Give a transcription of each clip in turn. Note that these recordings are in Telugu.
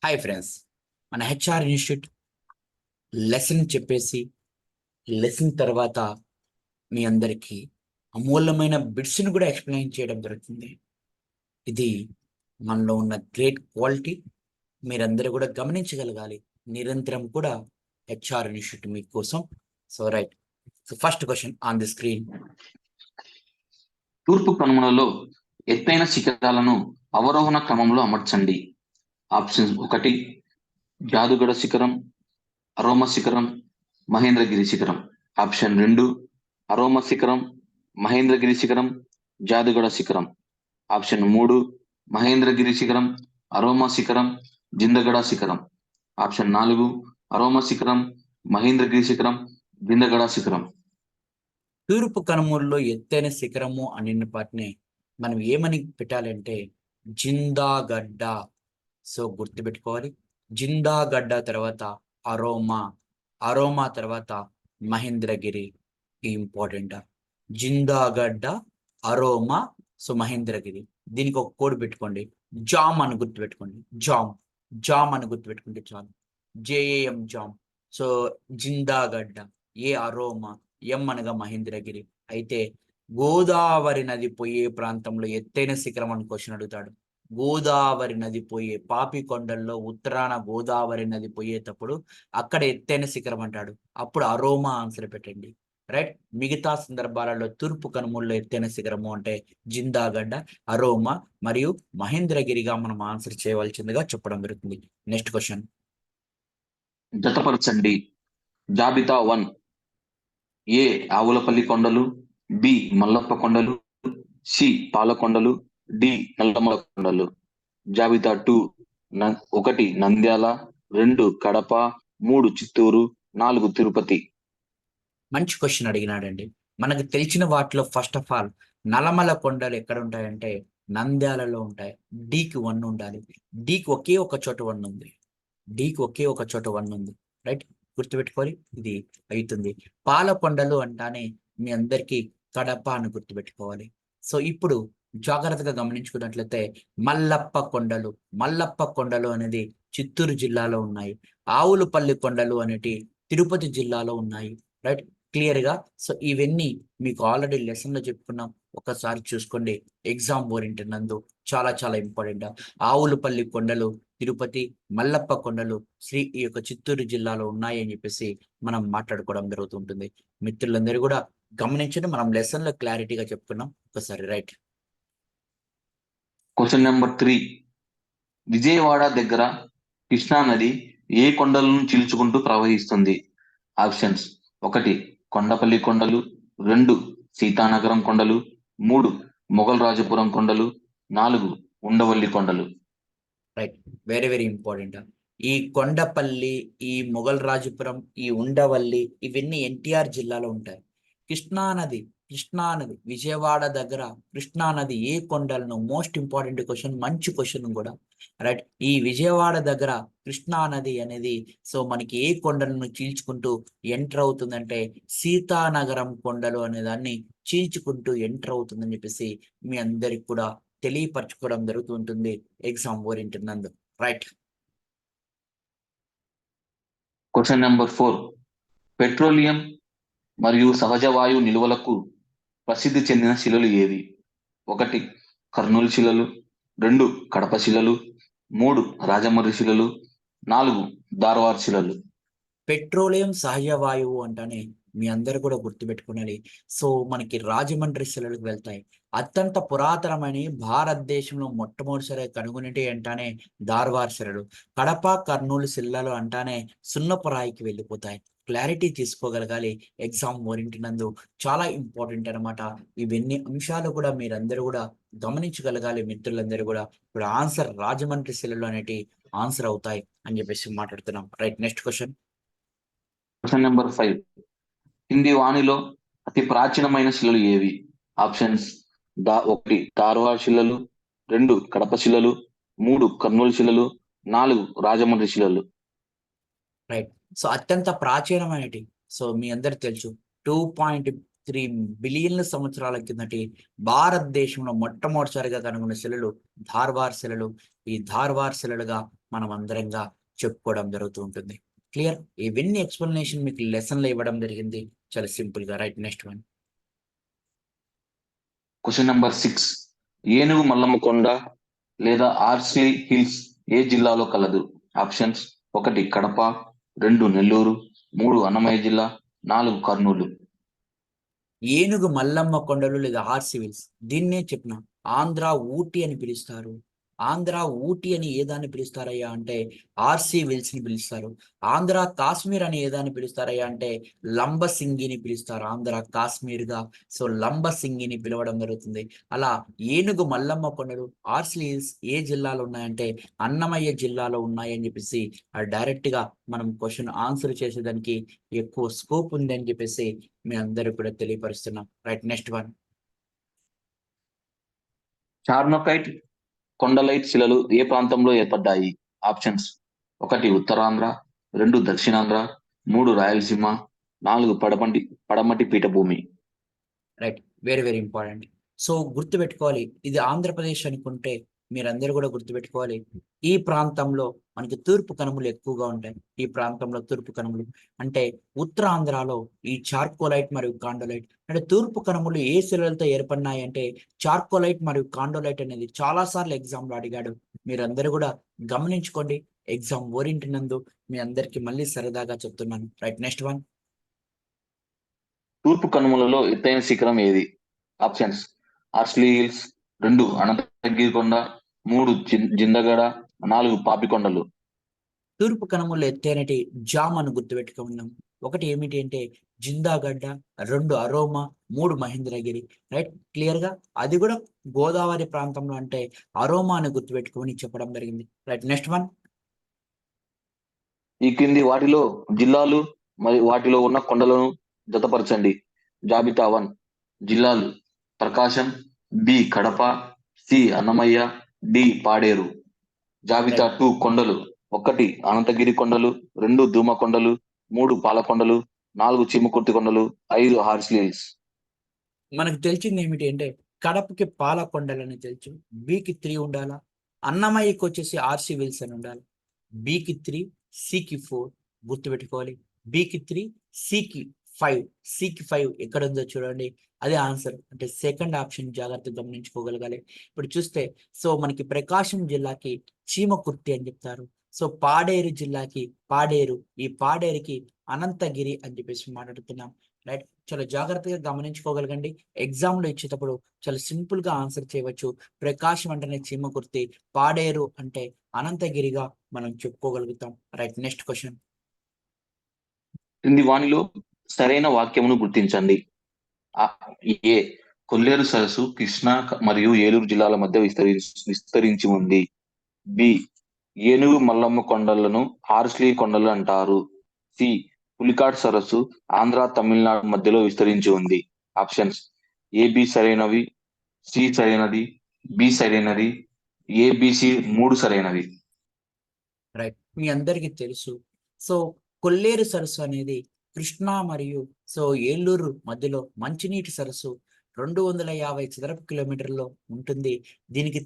హాయ్ ఫ్రెండ్స్, మన హెచ్ఆర్ ఇన్స్టిట్యూట్ లెసన్ చెప్పేసి లెసన్ తర్వాత మీ అందరికీ అమూల్యమైన బిట్స్ని కూడా ఎక్స్ప్లెయిన్ చేయడం జరుగుతుంది. ఇది మనలో ఉన్న గ్రేట్ క్వాలిటీ మీరందరూ కూడా గమనించగలగాలి. నిరంతరం కూడా హెచ్ఆర్ ఇన్స్టిట్యూట్ మీకోసం. So right, so first question on the screen. తూర్పు కనుమలలో ఎత్తైన శిఖరాలను అవరోహణ క్రమంలో అమర్చండి. ఆప్షన్స్ 1 జాదుగడ శిఖరం, అరోమ శిఖరం, మహేంద్రగిరి శిఖరం. ఆప్షన్ 2 అరోమ శిఖరం, మహేంద్రగిరి శిఖరం, జాదుగడ శిఖరం. ఆప్షన్ 3 మహేంద్రగిరి శిఖరం, అరోమ శిఖరం, జిందగడ శిఖరం. ఆప్షన్ 4 అరోమ శిఖరం, మహేంద్రగిరి శిఖరం, జిందగడ శిఖరం. తూర్పు కనుమూరులో ఎత్తైన శిఖరము అనిన పాటిని మనం ఏమని పెట్టాలంటే జిందాగడ్డ. సో గుర్తుపెట్టుకోవాలి, జిందాగడ్డ తర్వాత అరోమా, అరోమా తర్వాత మహేంద్రగిరి. Important, Jindhagada, Arma, so Mahendragiri. దీనికి ఒక కోడ్ పెట్టుకోండి, జామ్ అని గుర్తుపెట్టుకోండి. జామ్, జామ్ అని గుర్తుపెట్టుకుంటే చాలు. JAM jam. సో జిందాగడ్డ, ఏ అరోమా, ఎం అనగా మహేంద్రగిరి. అయితే గోదావరి నది పోయే ప్రాంతంలో ఎత్తైన శిఖరం అని క్వశ్చన్ అడుగుతాడు. గోదావరి నది పోయే పాపికొండల్లో ఉత్తరాన గోదావరి నది పోయేటప్పుడు అక్కడ ఎత్తైన శిఖరం అంటాడు. అప్పుడు అరోమా ఆన్సర్ పెట్టండి. రైట్, మిగతా సందర్భాలలో తూర్పు కనుమూలలో ఎత్తైన శిఖరము అంటే జిందాగడ్డ, అరోమా మరియు మహేంద్రగిరిగా మనం ఆన్సర్ చేయవలసిందిగా చెప్పడం జరుగుతుంది. Next question. జతపరచండి. జాబితా 1 ఏ ఆవులపల్లి కొండలు, బి మల్లప్ప కొండలు, సి పాలకొండలు, డి నల్లమల కొండలు. జాబితా 2 1 నంద్యాల, 2 కడప, 3 చిత్తూరు, 4 తిరుపతి. మంచి క్వశ్చన్ అడిగినాడండి. మనకు తెలిసిన వాటిలో ఫస్ట్ ఆఫ్ ఆల్ నల్లమల కొండలు ఎక్కడ ఉంటాయంటే నంద్యాలలో ఉంటాయి. డీకి 1 ఉండాలి. డీకి ఒకే ఒక చోట 1 ఉంది. డీకి ఒకే ఒక చోట 1 ఉంది. రైట్, గుర్తుపెట్టుకోవాలి. ఇది అవుతుంది. పాలకొండలు అంటానే మీ అందరికీ కడప అని గుర్తుపెట్టుకోవాలి. సో ఇప్పుడు జాగ్రత్తగా గమనించుకున్నట్లయితే మల్లప్ప కొండలు, మల్లప్ప కొండలు అనేది చిత్తూరు జిల్లాలో ఉన్నాయి. ఆవులపల్లి కొండలు అనేటి తిరుపతి జిల్లాలో ఉన్నాయి. రైట్, క్లియర్ గా. సో ఇవన్నీ మీకు ఆల్రెడీ లెసన్ లో చెప్పుకున్నాం, ఒకసారి చూసుకోండి. ఎగ్జామ్ ఓరియంటెడ్ నందు చాలా చాలా ఇంపార్టెంట్. ఆవులపల్లి కొండలు తిరుపతి, మల్లప్ప కొండలు ఈ యొక్క చిత్తూరు జిల్లాలో ఉన్నాయి అని చెప్పేసి మనం మాట్లాడుకోవడం జరుగుతుంటుంది. మిత్రులందరూ కూడా గమనించండి, మనం లెసన్ లో క్లారిటీగా చెప్పుకున్నాం ఒకసారి. రైట్, క్వశ్చన్ నెంబర్ 3 విజయవాడ దగ్గర కృష్ణా నది ఏ కొండలను చీల్చుకుంటూ ప్రవహిస్తుంది? ఆప్షన్స్ 1 కొండపల్లి కొండలు, 2 సీతానగరం కొండలు, 3 మొఘల్ రాజపురం కొండలు, 4 ఉండవల్లి కొండలు. Right, very very important. ఈ కొండపల్లి, ఈ మొఘల్ రాజపురం, ఈ ఉండవల్లి ఇవన్నీ ఎన్టీఆర్ జిల్లాలో ఉంటాయి. కృష్ణానది, కృష్ణానది విజయవాడ దగ్గర కృష్ణానది ఏ కొండలను, మోస్ట్ ఇంపార్టెంట్ క్వశ్చన్, మంచి క్వశ్చన్ కూడా. రైట్, ఈ విజయవాడ దగ్గర కృష్ణానది అనేది సో మనకి ఏ కొండలను చీల్చుకుంటూ ఎంటర్ అవుతుందంటే సీతానగరం కొండలు అనే దాన్ని చీల్చుకుంటూ ఎంటర్ అవుతుందని చెప్పేసి మీ అందరికి కూడా తెలియపరచుకోవడం జరుగుతుంటుంది ఎగ్జామ్ ఓరియంటెడ్ నందు. రైట్, క్వశ్చన్ నెంబర్ 4 పెట్రోలియం మరియు సహజ వాయు నిల్వలకు ప్రసిద్ధి చెందిన శిలలు ఏవి? 1 కర్నూలు శిలలు, 2 కడప శిలలు, 3 రాజమర్రి శిలలు, 4 దార్వార్ శిలలు. పెట్రోలియం సహజ వాయువు అంటానే మీ అందరు కూడా గుర్తుపెట్టుకున్నది. సో మనకి రాజమండ్రి శిలలకు వెళ్తాయి. అత్యంత పురాతనమైన భారతదేశంలో మొట్టమొదటిసారి కనుగొనేటి అంటానే దార్వార్ శిలలు. కడప కర్నూలు శిలలు అంటానే సున్నపురాయికి వెళ్ళిపోతాయి. క్లారిటీ తీసుకోగలగాలి. ఎగ్జామ్ ఓరియంటినందు చాలా ఇంపార్టెంట్ అనమాట. ఇవన్నీ అంశాలు కూడా మీరందరూ కూడా గమనించగలగాలి మిత్రులందరూ కూడా. ఇప్పుడు ఆన్సర్ రాజమండ్రి శిలలు అనేటి ఆన్సర్ అవుతాయి అని చెప్పేసి మాట్లాడుతున్నాం. Right, next question. Question number 5 కింది వానిలో అతి ప్రాచీనమైన శిలలు ఏవి? ఆప్షన్స్ 1 దార్వార్ శిలలు, 2 కడప శిలలు, 3 కర్నూలు శిలలు, 4 రాజమండ్రి శిలలు. రైట్, సో అత్యంత ప్రాచీనమైనటి సో మీ అందరికి తెలుసు 2 బిలియన్ల సంవత్సరాల కిందటి భారతదేశంలో మొట్టమొదటిసారిగా కనుగొన్న శిలలు ధార్వార్ శిలలు. ఈ ధార్వార్ శిలలుగా మనం అందరంగా చెప్పుకోవడం జరుగుతూ ఉంటుంది. క్లియర్? ఇవన్నీ ఎక్స్ప్లెనేషన్ మీకు లెసన్లో ఇవ్వడం జరిగింది, చాలా సింపుల్ గా. Right, next one. Question number 6. ఏనుగు మల్లమ్మ కొండ లేదా ఆర్సీ హిల్స్ ఏ జిల్లాలో కలదు? ఆప్షన్స్: 1 కడప, 2 నెల్లూరు, 3 అన్నమయ్య జిల్లా, 4 కర్నూలు. ఏనుగు మల్లమ్మ కొండలు లేదా హార్స్ సివిల్స్, దీన్నే చెప్పిన ఆంధ్ర ఊటీ అని పిలుస్తారు. ఆంధ్ర ఊటీ అని ఏదాన్ని పిలుస్తారయ్యా అంటే ఆర్సీ విల్స్ ని పిలుస్తారు. ఆంధ్ర కాశ్మీర్ అని ఏదాన్ని పిలుస్తారయ్యా అంటే లంబసింగిని పిలుస్తారు ఆంధ్ర కాశ్మీర్ గా. సో లంబసింగిని పిలవడం జరుగుతుంది. అలా ఏనుగు మల్లమ్మ కొండలు ఆర్సీ హిల్స్ ఏ జిల్లాలో ఉన్నాయంటే అన్నమయ్య జిల్లాలో ఉన్నాయని చెప్పేసి డైరెక్ట్ గా మనం క్వశ్చన్ ఆన్సర్ చేసేదానికి ఎక్కువ స్కోప్ ఉంది అని చెప్పేసి మీ అందరూ కూడా తెలియపరుస్తున్నాం. Right, next one. Charnockite khondalite శిలలు ఏ ప్రాంతంలో ఏర్పడ్డాయి? ఆప్షన్స్: 1 ఉత్తరాంధ్ర, 2 దక్షిణాంధ్ర, 3 రాయలసీమ, 4 పడమటి పీఠభూమి. Right, very very important. So గుర్తుపెట్టుకోవాలి, ఇది ఆంధ్రప్రదేశ్ అనుకుంటే మీరందరూ కూడా గుర్తుపెట్టుకోవాలి, ఈ ప్రాంతంలో మనకి తూర్పు కనుమలు ఎక్కువగా ఉంటాయి. ఈ ప్రాంతంలో తూర్పు కనుమలు అంటే ఉత్తరాంధ్రలో ఈ చార్కోలైట్ మరియు కాండోలైట్. అంటే తూర్పు కనుమలు ఏ శిలలతో ఏర్పడినాయి అంటే చార్కోలైట్ మరియు కాండోలైట్ అనేది చాలా సార్లు ఎగ్జామ్ లో అడిగాడు. మీరందరూ కూడా గమనించుకోండి, ఎగ్జామ్ ఓరియంటినందు మీ అందరికి మళ్ళీ సరదాగా చెప్తున్నాను. Right, next one. తూర్పు కనుమలలో ఎత్తైన శిఖరం ఏది? ఆప్షన్స్: ఆర్స్లీ హిల్స్, 2 అనంతగిరి కొండ, 3 జిందగడ, 4 పాపికొండలు. తూర్పు కనుమల్లో ఎత్తైనటి జామ్ అని గుర్తుపెట్టుకున్నాం. ఒకటి ఏమిటి అంటే జిందాగడ్డ, 2 అరోమా, 3 మహేంద్రగిరి. రైట్, క్లియర్ గా అది కూడా గోదావరి ప్రాంతంలో అంటే అరోమా అని గుర్తుపెట్టుకోమని చెప్పడం జరిగింది. Right, next one. ఈ క్రింది వాటిలో జిల్లాలు మరియు వాటిలో ఉన్న కొండలను జతపరచండి. జాబితా 1. జిల్లాలు: Prakasam, B Kadapa, C Annamayya, D Paderu. జాబితా 2. కొండలు: 1 అనంతగిరి కొండలు, 2 ధూమ కొండలు, 3 పాలకొండలు, 4 చీమకుర్తి కొండలు, 5 హార్స్లీ హిల్స్. మనకు తెలిసింది ఏమిటి అంటే కడపకి పాలకొండలని తెలుసు, బికి 3 ఉండాలా. అన్నమయ్యకి వచ్చేసి ఆర్సి విల్స్ అని ఉండాలి. బికి 3, సికి 4 గుర్తుపెట్టుకోవాలి. బికి 3, సికి 5. సికి 5 ఎక్కడ ఉందో చూడండి, అదే ఆన్సర్. అంటే సెకండ్ ఆప్షన్ జాగ్రత్తగా గమనించుకోగలగాలి. ఇప్పుడు చూస్తే సో మనకి ప్రకాశం జిల్లాకి చీమకుర్తి అని చెప్తారు. సో పాడేరు జిల్లాకి పాడేరు, ఈ పాడేరుకి అనంతగిరి అని చెప్పేసి మాట్లాడుతున్నాం. రైట్, చాలా జాగ్రత్తగా గమనించుకోగలగండి. ఎగ్జామ్ లో ఇచ్చేటప్పుడు చాలా సింపుల్ గా ఆన్సర్ చేయవచ్చు. ప్రకాశం అంటేనే చీమకుర్తి, పాడేరు అంటే అనంతగిరిగా మనం చెప్పుకోగలుగుతాం. Right, next question. క్రింది వానిలో సరైన వాక్యమును గుర్తించండి. ఏ కొల్లేరు సరస్సు కృష్ణా మరియు ఏలూరు జిల్లాల మధ్య విస్తరించి ఉంది. బి ఏనుగు మల్లమ్మ కొండలను హార్స్లీ కొండలు అంటారు. సి పులికాట్ సరస్సు ఆంధ్ర తమిళనాడు మధ్యలో విస్తరించి ఉంది. ఆప్షన్స్: ఏబి సరైనవి, సి సరైనది, బి సరైనది, ఏబిసి 3 సరైనవి. రైట్, మీ అందరికీ తెలుసు. సో కొల్లేరు సరస్సు అనేది కృష్ణా మరియు సో ఏలూరు మధ్యలో మంచినీటి సరస్సు. 250 చదరపు కిలోమీటర్లో ఉంటుంది. దీనికి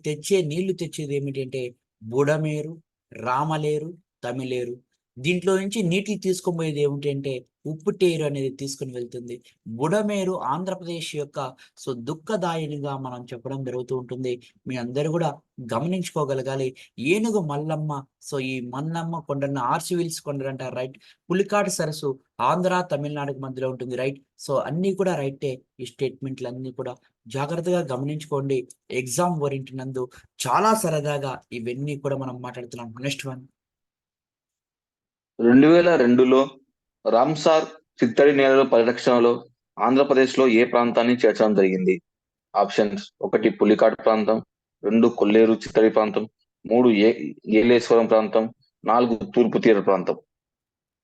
నీళ్లు తెచ్చేది ఏమిటి అంటే బుడమేరు, రామలేరు, తమిళేరు. దీంట్లో నుంచి నీటిని తీసుకొని పోయేది ఏమిటి అంటే ఉప్పుటేరు అనేది తీసుకుని వెళ్తుంది. బుడమేరు ఆంధ్రప్రదేశ్ యొక్క సో దుఃఖదాయినిగా మనం చెప్పడం జరుగుతూ ఉంటుంది. మీ అందరూ కూడా గమనించుకోగలగాలి. ఏనుగు మల్లమ్మ, సో ఈ మల్లమ్మ కొండలను ఆర్సి విల్స్ కొండలు అంటారు. రైట్, పులికాటు సరస్సు ఆంధ్ర తమిళనాడుకు మధ్యలో ఉంటుంది. రైట్, సో అన్ని కూడా రైటే. ఈ స్టేట్మెంట్లు అన్ని కూడా జాగ్రత్తగా గమనించుకోండి. ఎగ్జామ్ ఓరియంటినందు చాలా సరదాగా ఇవన్నీ కూడా మనం మాట్లాడుతున్నాం. Next one. 2002లో రామ్సార్ చిత్తడి నేలల పరిరక్షణలో ఆంధ్రప్రదేశ్ లో ఏ ప్రాంతాన్ని చేర్చడం జరిగింది? ఆప్షన్స్: 1 పులికాట్ ప్రాంతం, 2 కొల్లేరు చిత్తడి ప్రాంతం, 3 ఏలేశ్వరం ప్రాంతం, 4 తూర్పు తీర ప్రాంతం.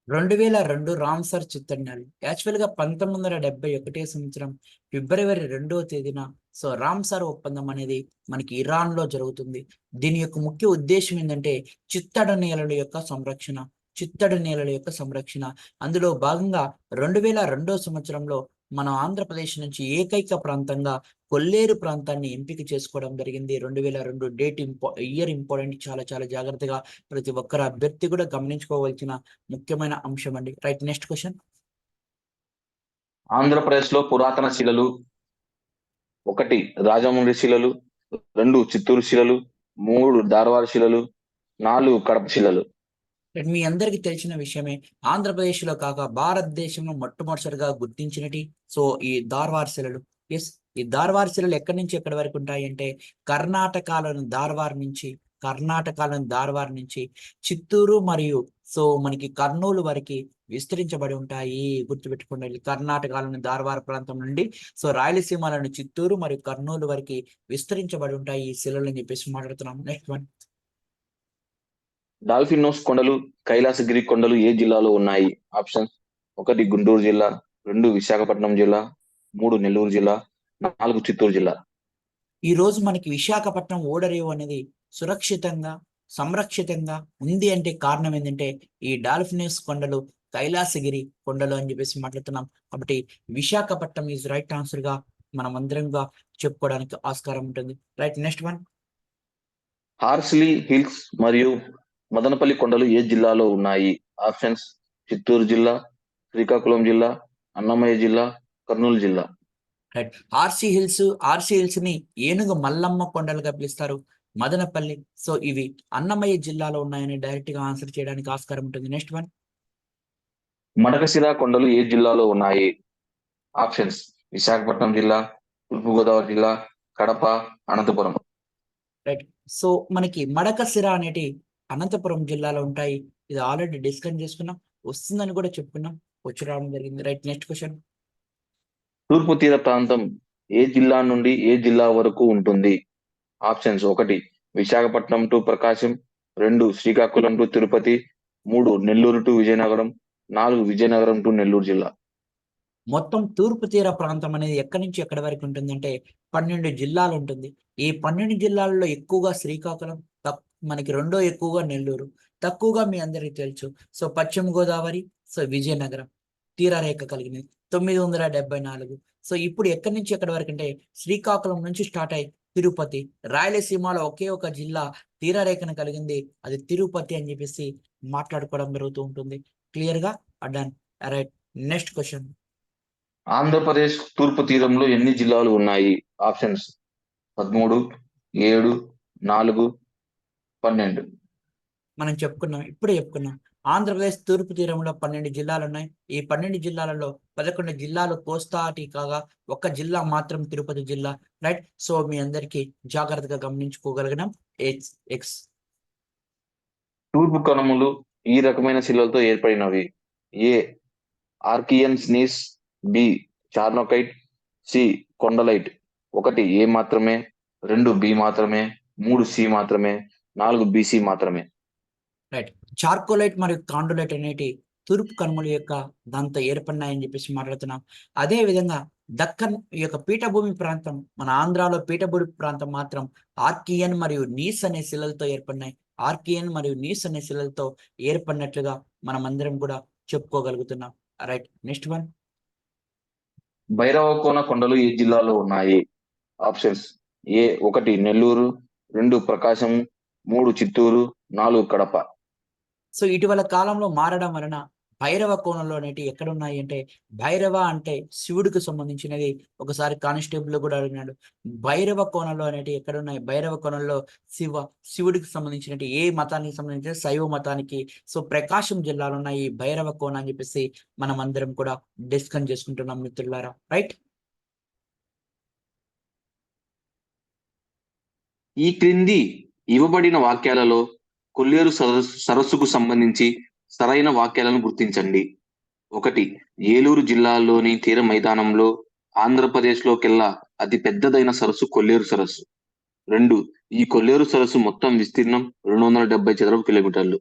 2002 రామ్సర్ చిత్తడినేలలు. యాక్చువల్ గా 1971 సంవత్సరం ఫిబ్రవరి 2వ తేదీన సో రామ్సర్ ఒప్పందం అనేది మనకి ఇరాన్ లో జరుగుతుంది. దీని యొక్క ముఖ్య ఉద్దేశం ఏంటంటే చిత్తడి నేలల యొక్క సంరక్షణ. చిత్తడి నేలల యొక్క సంరక్షణ అందులో భాగంగా 2002 సంవత్సరంలో మన ఆంధ్రప్రదేశ్ నుంచి ఏకైక ప్రాంతంగా కొల్లేరు ప్రాంతాన్ని ఎంపిక చేసుకోవడం జరిగింది. 2002 డేట్ ఇయర్ ఇంపార్టెంట్, చాలా చాలా జాగ్రత్తగా ప్రతి ఒక్కరు అభ్యర్థి కూడా గమనించుకోవాల్సిన ముఖ్యమైన అంశం అండి. Right, next question. ఆంధ్రప్రదేశ్ లో పురాతన శిలలు: 1 రాజముండ్రి శిలలు, 2 చిత్తూరు శిలలు, 3 ధారవాడ శిలలు, 4 కడప శిలలు. మీ అందరికీ తెలిసిన విషయమే, ఆంధ్రప్రదేశ్ లో కాక భారతదేశంలో మొట్టమొదటిసారిగా గుర్తించినటి సో ఈ ధార్వార్ శిలలు. ఎస్, ఈ ధార్వార్ శిలలు ఎక్కడి నుంచి ఎక్కడి వరకు ఉంటాయి అంటే కర్ణాటకలోని ధార్వార్ నుంచి చిత్తూరు మరియు సో మనకి కర్నూలు వరకు విస్తరించబడి ఉంటాయి. గుర్తుపెట్టుకోండి, కర్ణాటకలోని ధార్వార్ ప్రాంతం నుండి సో రాయలసీమలోని చిత్తూరు మరియు కర్నూలు వరకు విస్తరించబడి ఉంటాయి ఈ శిలలు అని చెప్పేసి మాట్లాడుతున్నాం. Next one. డాల్ఫినోస్ కొండలు, కైలాసగిరి కొండలు ఏ జిల్లాలో ఉన్నాయి? ఆప్షన్స్: 1 గుంటూరు జిల్లా, 2 విశాఖపట్నం జిల్లా, 3 నెల్లూరు జిల్లా, 4 చిత్తూరు జిల్లా. ఈ రోజు మనకి విశాఖపట్నం ఓడరేవు అనేది సురక్షితంగా సంరక్షితంగా ఉంది అంటే కారణం ఏంటంటే ఈ డాల్ఫినస్ కొండలు, కైలాసగిరి కొండలు అని చెప్పేసి మాట్లాడుతున్నాం. కాబట్టి విశాఖపట్నం ఈజ్ రైట్ ఆన్సర్ గా మనం అందరంగా చెప్పుకోవడానికి ఆస్కారం ఉంటుంది. Right, next one. Horsley hills మరియు మదనపల్లి కొండలు ఏ జిల్లాలో ఉన్నాయి? ఆప్షన్స్: చిత్తూరు జిల్లా, శ్రీకాకుళం జిల్లా, అన్నమయ్య జిల్లా, కర్నూలు జిల్లా. రైట్, ఆర్సీ హిల్స్ ని ఏనుగు మల్లమ్మ కొండలుగా పిలుస్తారు. మదనపల్లి సో ఇవి అన్నమయ్య జిల్లాలో ఉన్నాయని డైరెక్ట్ గా ఆన్సర్ చేయడానికి ఆస్కారం ఉంటుంది. Next one. మడకశిర కొండలు ఏ జిల్లాలో ఉన్నాయి? ఆప్షన్స్: విశాఖపట్నం జిల్లా, తూర్పుగోదావరి జిల్లా, కడప, అనంతపురం. రైట్, సో మనకి మడకశిర అనేటి అనంతపురం జిల్లాలో ఉంటాయి. ఇది ఆల్రెడీ డిస్కస్ చేసుకున్నాం, వస్తుందని కూడా చెప్పుకున్నాం, వచ్చి రావడం జరిగింది. Right, next question. తూర్పు తీర ప్రాంతం ఏ జిల్లా నుండి ఏ జిల్లా వరకు ఉంటుంది? Options: 1 Visakhapatnam to Prakasam, 2 Srikakulam to Tirupati, 3 Nellore to Vizianagaram, 4 Vizianagaram to Nellore జిల్లా. మొత్తం తూర్పు తీర ప్రాంతం అనేది ఎక్కడి నుంచి ఎక్కడి వరకు ఉంటుందంటే 12 జిల్లాలు ఉంటుంది. ఈ 12 జిల్లాల్లో ఎక్కువగా శ్రీకాకుళం, మనకి రెండో ఎక్కువగా నెల్లూరు, తక్కువగా మీ అందరికీ తెలుసు సో పశ్చిమ గోదావరి, సో విజయనగరం తీరరేఖ కలిగినది 974. సో ఇప్పుడు ఎక్కడి నుంచి ఎక్కడి వరకు అంటే శ్రీకాకుళం నుంచి స్టార్ట్ అయ్యి తిరుపతి, రాయలసీమలో ఒకే ఒక జిల్లా తీరరేఖను కలిగింది, అది తిరుపతి అని చెప్పేసి మాట్లాడుకోవడం జరుగుతూ ఉంటుంది. క్లియర్ గా అడ్డాన్. Right, next question. ఆంధ్రప్రదేశ్ తూర్పు తీరంలో ఎన్ని జిల్లాలు ఉన్నాయి? ఆప్షన్స్: 13, 7, 4, 12. మనం ఇప్పుడే చెప్పుకున్నాం, ఆంధ్రప్రదేశ్ తూర్పు తీరంలో 12 జిల్లాలు ఉన్నాయి. ఈ 12 జిల్లాలలో 11 జిల్లాలు కోస్తాటి కాగా ఒక్క జిల్లా మాత్రం తిరుపతి జిల్లా. రైట్, సో మీ అందరికీ జాగ్రత్తగా గమనించుకోగలిగినాం. ఎక్స్. తూర్పు కనుమలు ఈ రకమైన శిలలతో ఏర్పడినవి: ఏ ఆర్కియన్ స్నీస్, బి చార్నోకైట్, సి కొండలైట్. 1 ఏ మాత్రమే, 2 బి మాత్రమే, 3 సి మాత్రమే, 4 బిసి మాత్రమే. రైట్, చార్కోలైట్ మరియు కాండోలైట్ అనేటి తూర్పు కనుమల యొక్క దాంతో ఏర్పడినాయని చెప్పేసి మాట్లాడుతున్నాం. అదే విధంగా దక్కన్ ఈ యొక్క పీఠభూమి ప్రాంతం, మన ఆంధ్రాలో పీఠభూమి ప్రాంతం మాత్రం ఆర్కియన్ మరియు నీస్ అనే శిలలతో ఏర్పడినాయి. ఆర్కియన్ మరియు నీస్ అనే శిలలతో ఏర్పడినట్లుగా మనం అందరం కూడా చెప్పుకోగలుగుతున్నాం. Right, next one. భైరవకోన కొండలు ఏ జిల్లాలో ఉన్నాయి? Options: A 1 Nellore, 2 Prakasam, 3 Chittoor, 4 Kadapa. So ఇటీవల కాలంలో మారడం వలన భైరవ కోణంలో అనేటి ఎక్కడ ఉన్నాయి అంటే, భైరవ అంటే శివుడికి సంబంధించినది. ఒకసారి కానిస్టేబుల్ కూడా అడిగినాడు, భైరవ కోణంలో అనేటి ఎక్కడ ఉన్నాయి? భైరవ కోణంలో శివుడికి సంబంధించినట్టు ఏ మతానికి సంబంధించిన శైవ మతానికి సో ప్రకాశం జిల్లాలో ఉన్నాయి ఈ భైరవ కోణ అని చెప్పేసి మనం అందరం కూడా డిస్కస్ చేసుకుంటున్నాం మిత్రులారా. రైట్, ఈ క్రింది ఇవ్వబడిన వాక్యాలలో కొల్లేరు సరస్సుకు సంబంధించి సరైన వాక్యాలను గుర్తించండి. 1 ఏలూరు జిల్లాలోని తీర మైదానంలో ఆంధ్రప్రదేశ్లోకెల్లా అతి పెద్దదైన సరస్సు కొల్లేరు సరస్సు. 2 ఈ కొల్లేరు సరస్సు మొత్తం విస్తీర్ణం 270 చదరపు కిలోమీటర్లు.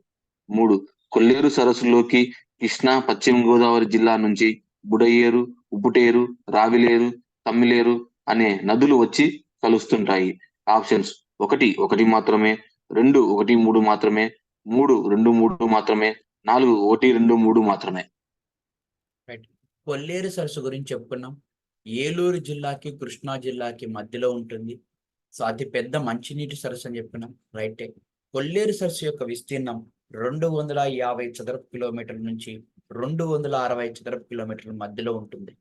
3 కొల్లేరు సరస్సులోకి కృష్ణా, పశ్చిమ గోదావరి జిల్లా నుంచి బుడయేరు, ఉప్పుటేరు, రావిలేరు, తమ్మిలేరు అనే నదులు వచ్చి కలుస్తుంటాయి. ఆప్షన్స్: 1 1 మాత్రమే, 2 1 3 మాత్రమే, 3 2 3 మాత్రమే, 4 1 2 3 మాత్రమే. రైట్. కొల్లేరు సరస్సు గురించి చెప్పుకున్నాం. ఏలూరు జిల్లాకి కృష్ణా జిల్లాకి మధ్యలో ఉంటుంది. సో అతి పెద్ద మంచినీటి సరస్సు అని చెప్పుకున్నాం, రైటే. కొల్లేరు సరస్సు యొక్క విస్తీర్ణం 250 చదరపు కిలోమీటర్ల నుంచి 260 చదరపు కిలోమీటర్ల మధ్యలో ఉంటుంది.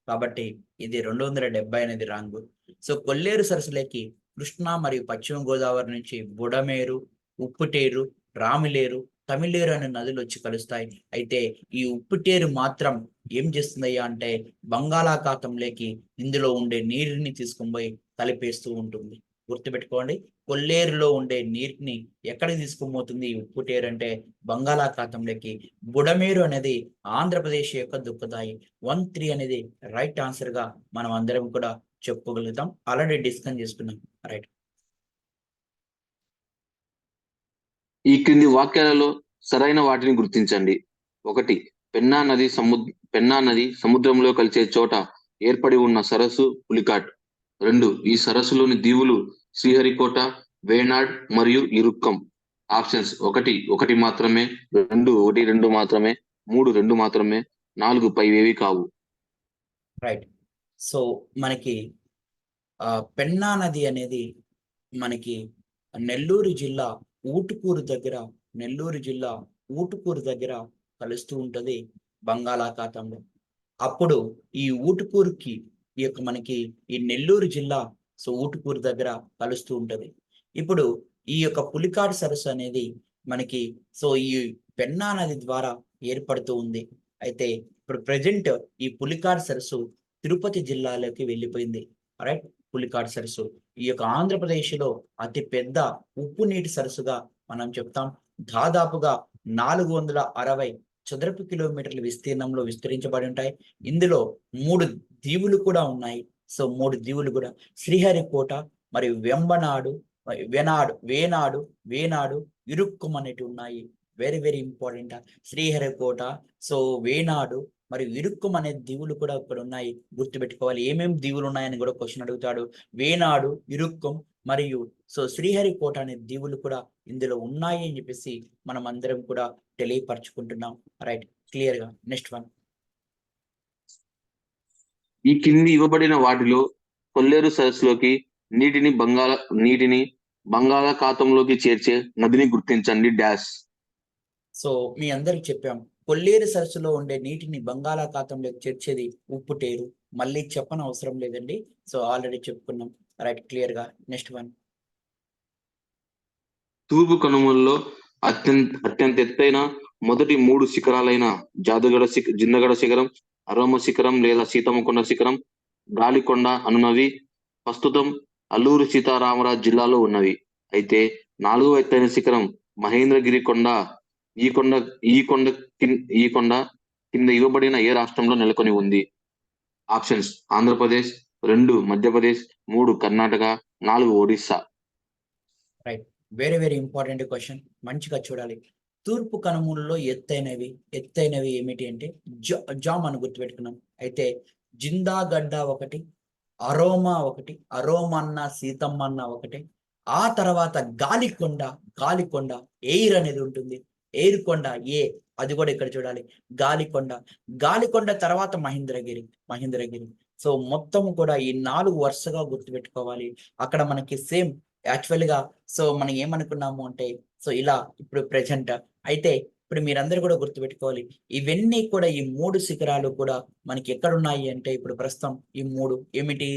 కాబట్టి ఇది 270 అనేది రాంగు. సో కొల్లేరు సరస్సులోకి కృష్ణా మరియు పశ్చిమ గోదావరి నుంచి బుడమేరు, ఉప్పుటేరు, రామిలేరు, తమిళేరు అనే నదులు వచ్చి కలుస్తాయి. అయితే ఈ ఉప్పుటేరు మాత్రం ఏం చేస్తుందయ్యా అంటే బంగాళాఖాతంలోకి ఇందులో ఉండే నీరుని తీసుకొని పోయి కలిపేస్తూ ఉంటుంది. గుర్తుపెట్టుకోండి, కొల్లేరులో ఉండే నీటిని ఎక్కడికి తీసుకొని పోతుంది ఈ ఉప్పుటేరు అంటే బంగాళాఖాతంలోకి. బుడమేరు అనేది ఆంధ్రప్రదేశ్ యొక్క దుఃఖదాయి. 1-3 అనేది రైట్ ఆన్సర్ గా మనం అందరం కూడా చెప్పుకోగలుగుతాం. ఆల్రెడీ డిస్కస్ చేసుకున్నాం, రైట్. ఈ క్రింది వాక్యాలలో సరైన వాటిని గుర్తించండి. 1. పెన్నా నది సముద్రంలో కలిసే చోట ఏర్పడి ఉన్న సరస్సు పులికాట్. 2. ఈ సరస్సులోని దీవులు శ్రీహరికోట, వేనాడ్ మరియు ఇరుక్కం. ఆప్షన్స్ 1 మాత్రమే, 2 మాత్రమే, 3 2 మాత్రమే, 4 పైవేవి కావు. రైట్. సో మనకి పెన్నా నది అనేది మనకి నెల్లూరు జిల్లా ఊటుకూరు దగ్గర కలుస్తూ ఉంటది బంగాళాఖాతంలో. అప్పుడు ఈ ఊటుకూరుకి ఈ యొక్క మనకి ఈ నెల్లూరు జిల్లా సో ఊటుకూరు దగ్గర కలుస్తూ ఉంటది. ఇప్పుడు ఈ యొక్క పులికాట్ సరస్సు అనేది మనకి సో ఈ పెన్నా నది ద్వారా ఏర్పడుతూ ఉంది. అయితే ఇప్పుడు ప్రజెంట్ ఈ పులికాట్ సరస్సు తిరుపతి జిల్లాలోకి వెళ్ళిపోయింది, రైట్. పులికాట్ సరస్సు ఈ యొక్క ఆంధ్రప్రదేశ్లో అతి పెద్ద ఉప్పు నీటి సరస్సుగా మనం చెప్తాం. దాదాపుగా 460 చదరపు కిలోమీటర్ల విస్తీర్ణంలో విస్తరించబడి ఉంటాయి. ఇందులో 3 దీవులు కూడా ఉన్నాయి. సో 3 దీవులు కూడా శ్రీహరికోట మరియు వేనాడు ఇరుక్కుం అనేటివి ఉన్నాయి. Very very important. Sriharikota, so Venadu మరియు ఇరుక్కుం అనే దీవులు కూడా ఇక్కడ ఉన్నాయి. గుర్తుపెట్టుకోవాలి ఏమేమి దీవులు ఉన్నాయని కూడా క్వశ్చన్ అడుగుతాడు. వేనాడు, ఇరుక్కుం మరియు సో శ్రీహరికోట అనే దీవులు కూడా ఇందులో ఉన్నాయి అని చెప్పేసి మనం అందరం కూడా తెలియపరచుకుంటున్నాం, రైట్. క్లియర్ గా నెక్స్ట్ వన్. ఈ కింది ఇవ్వబడిన వాటిలో కొల్లేరు సరస్సులోకి నీటిని బంగాళాఖాతంలోకి చేర్చే నదిని గుర్తించండి డాష్. సో మీ అందరికి చెప్పాం, కొల్లేరు సరస్సులో ఉండే నీటిని బంగాళాఖాతంలోకి చేర్చేది ఉప్పుటేరు. మళ్ళీ చెప్పని అవసరం లేదండి, సో ఆల్రెడీ చెప్పుకున్నాం, రైట్. క్లియర్ గా నెక్స్ట్ వన్. తూర్పు కనుమల్లో అత్యంత ఎత్తైన మొదటి 3 శిఖరాలైన జిందగడ శిఖరం, అరోమ శిఖరం లేదా సీతమ్మకొండ శిఖరం, గాలికొండ అనునవి ప్రస్తుతం అల్లూరు సీతారామరాజు జిల్లాలో ఉన్నవి. అయితే 4వ ఎత్తైన శిఖరం మహేంద్రగిరి కొండ. ఈ కొండ కింద ఇవ్వబడిన ఏ రాష్ట్రంలో నెలకొని ఉంది? Options Andhra Pradesh, 2 Madhya Pradesh, 3 Karnataka, 4 Odisha. Right. Very very important question, మంచిగా చూడాలి. తూర్పు కనుమలలో ఎత్తైనవి ఏమిటి అంటే జామ్ అని గుర్తుపెట్టుకున్నాం. అయితే జిందాగడ్డ ఒకటి, అరోమన్న సీతమ్మన్న ఒకటి. ఆ తర్వాత గాలికొండ ఎయిర్ అనేది ఉంటుంది. ఎయిర్ కొండ అది కూడా ఇక్కడ చూడాలి. గాలికొండ తర్వాత మహేంద్రగిరి. సో మొత్తం కూడా ఈ 4 వరుసగా గుర్తుపెట్టుకోవాలి. అక్కడ మనకి సేమ్ యాక్చువల్ గా సో మనం ఏమనుకున్నాము అంటే సో ఇలా ఇప్పుడు ప్రెజెంట్ అయితే ఇప్పుడు మీరందరూ కూడా గుర్తుపెట్టుకోవాలి, ఇవన్నీ కూడా ఈ 3 శిఖరాలు కూడా మనకి ఎక్కడున్నాయి అంటే ఇప్పుడు ప్రస్తుతం ఈ 3 ఏమిటి?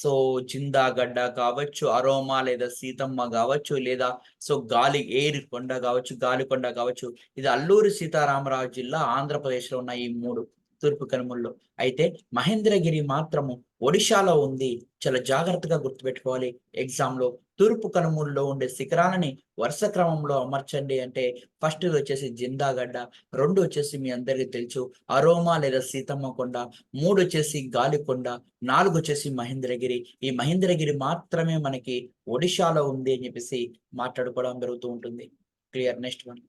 సో చిందాగడ్డ కావచ్చు, అరోమా లేదా సీతమ్మ కావచ్చు, లేదా సో గాలికొండ కావచ్చు. ఇది అల్లూరి సీతారామరాజు జిల్లా ఆంధ్రప్రదేశ్ లో ఉన్న ఈ 3 తూర్పు కనుమల్లో. అయితే మహేంద్రగిరి మాత్రము ఒడిశాలో ఉంది. చాలా జాగ్రత్తగా గుర్తుపెట్టుకోవాలి ఎగ్జామ్ లో. తూర్పు కనుమల్లో ఉండే శిఖరాలని వరుస క్రమంలో అమర్చండి అంటే ఫస్ట్ వచ్చేసి జిందాగడ్డ, 2 వచ్చేసి మీ అందరికీ తెలుసు అరోమా లేదా సీతమ్మ కొండ, 3 వచ్చేసి గాలికొండ, 4 వచ్చేసి మహేంద్రగిరి. ఈ మహేంద్రగిరి మాత్రమే మనకి ఒడిశాలో ఉంది అని చెప్పేసి మాట్లాడుకోవడం జరుగుతూ ఉంటుంది. క్లియర్. Next one.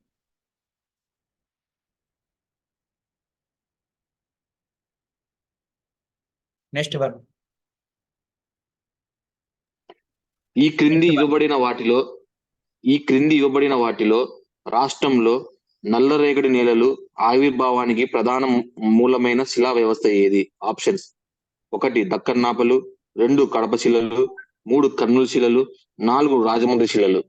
ఈ క్రింది ఇవ్వబడిన వాటిలో రాష్ట్రంలో నల్లరేగడి నేలలు ఆవిర్భావానికి ప్రధాన మూలమైన శిలా వ్యవస్థ ఏది? ఆప్షన్స్: 1 దక్కన్ నాపలు, 2 కడప శిలలు, 3 కర్నూలు శిలలు, 4 రాజమండ్రి శిలలు.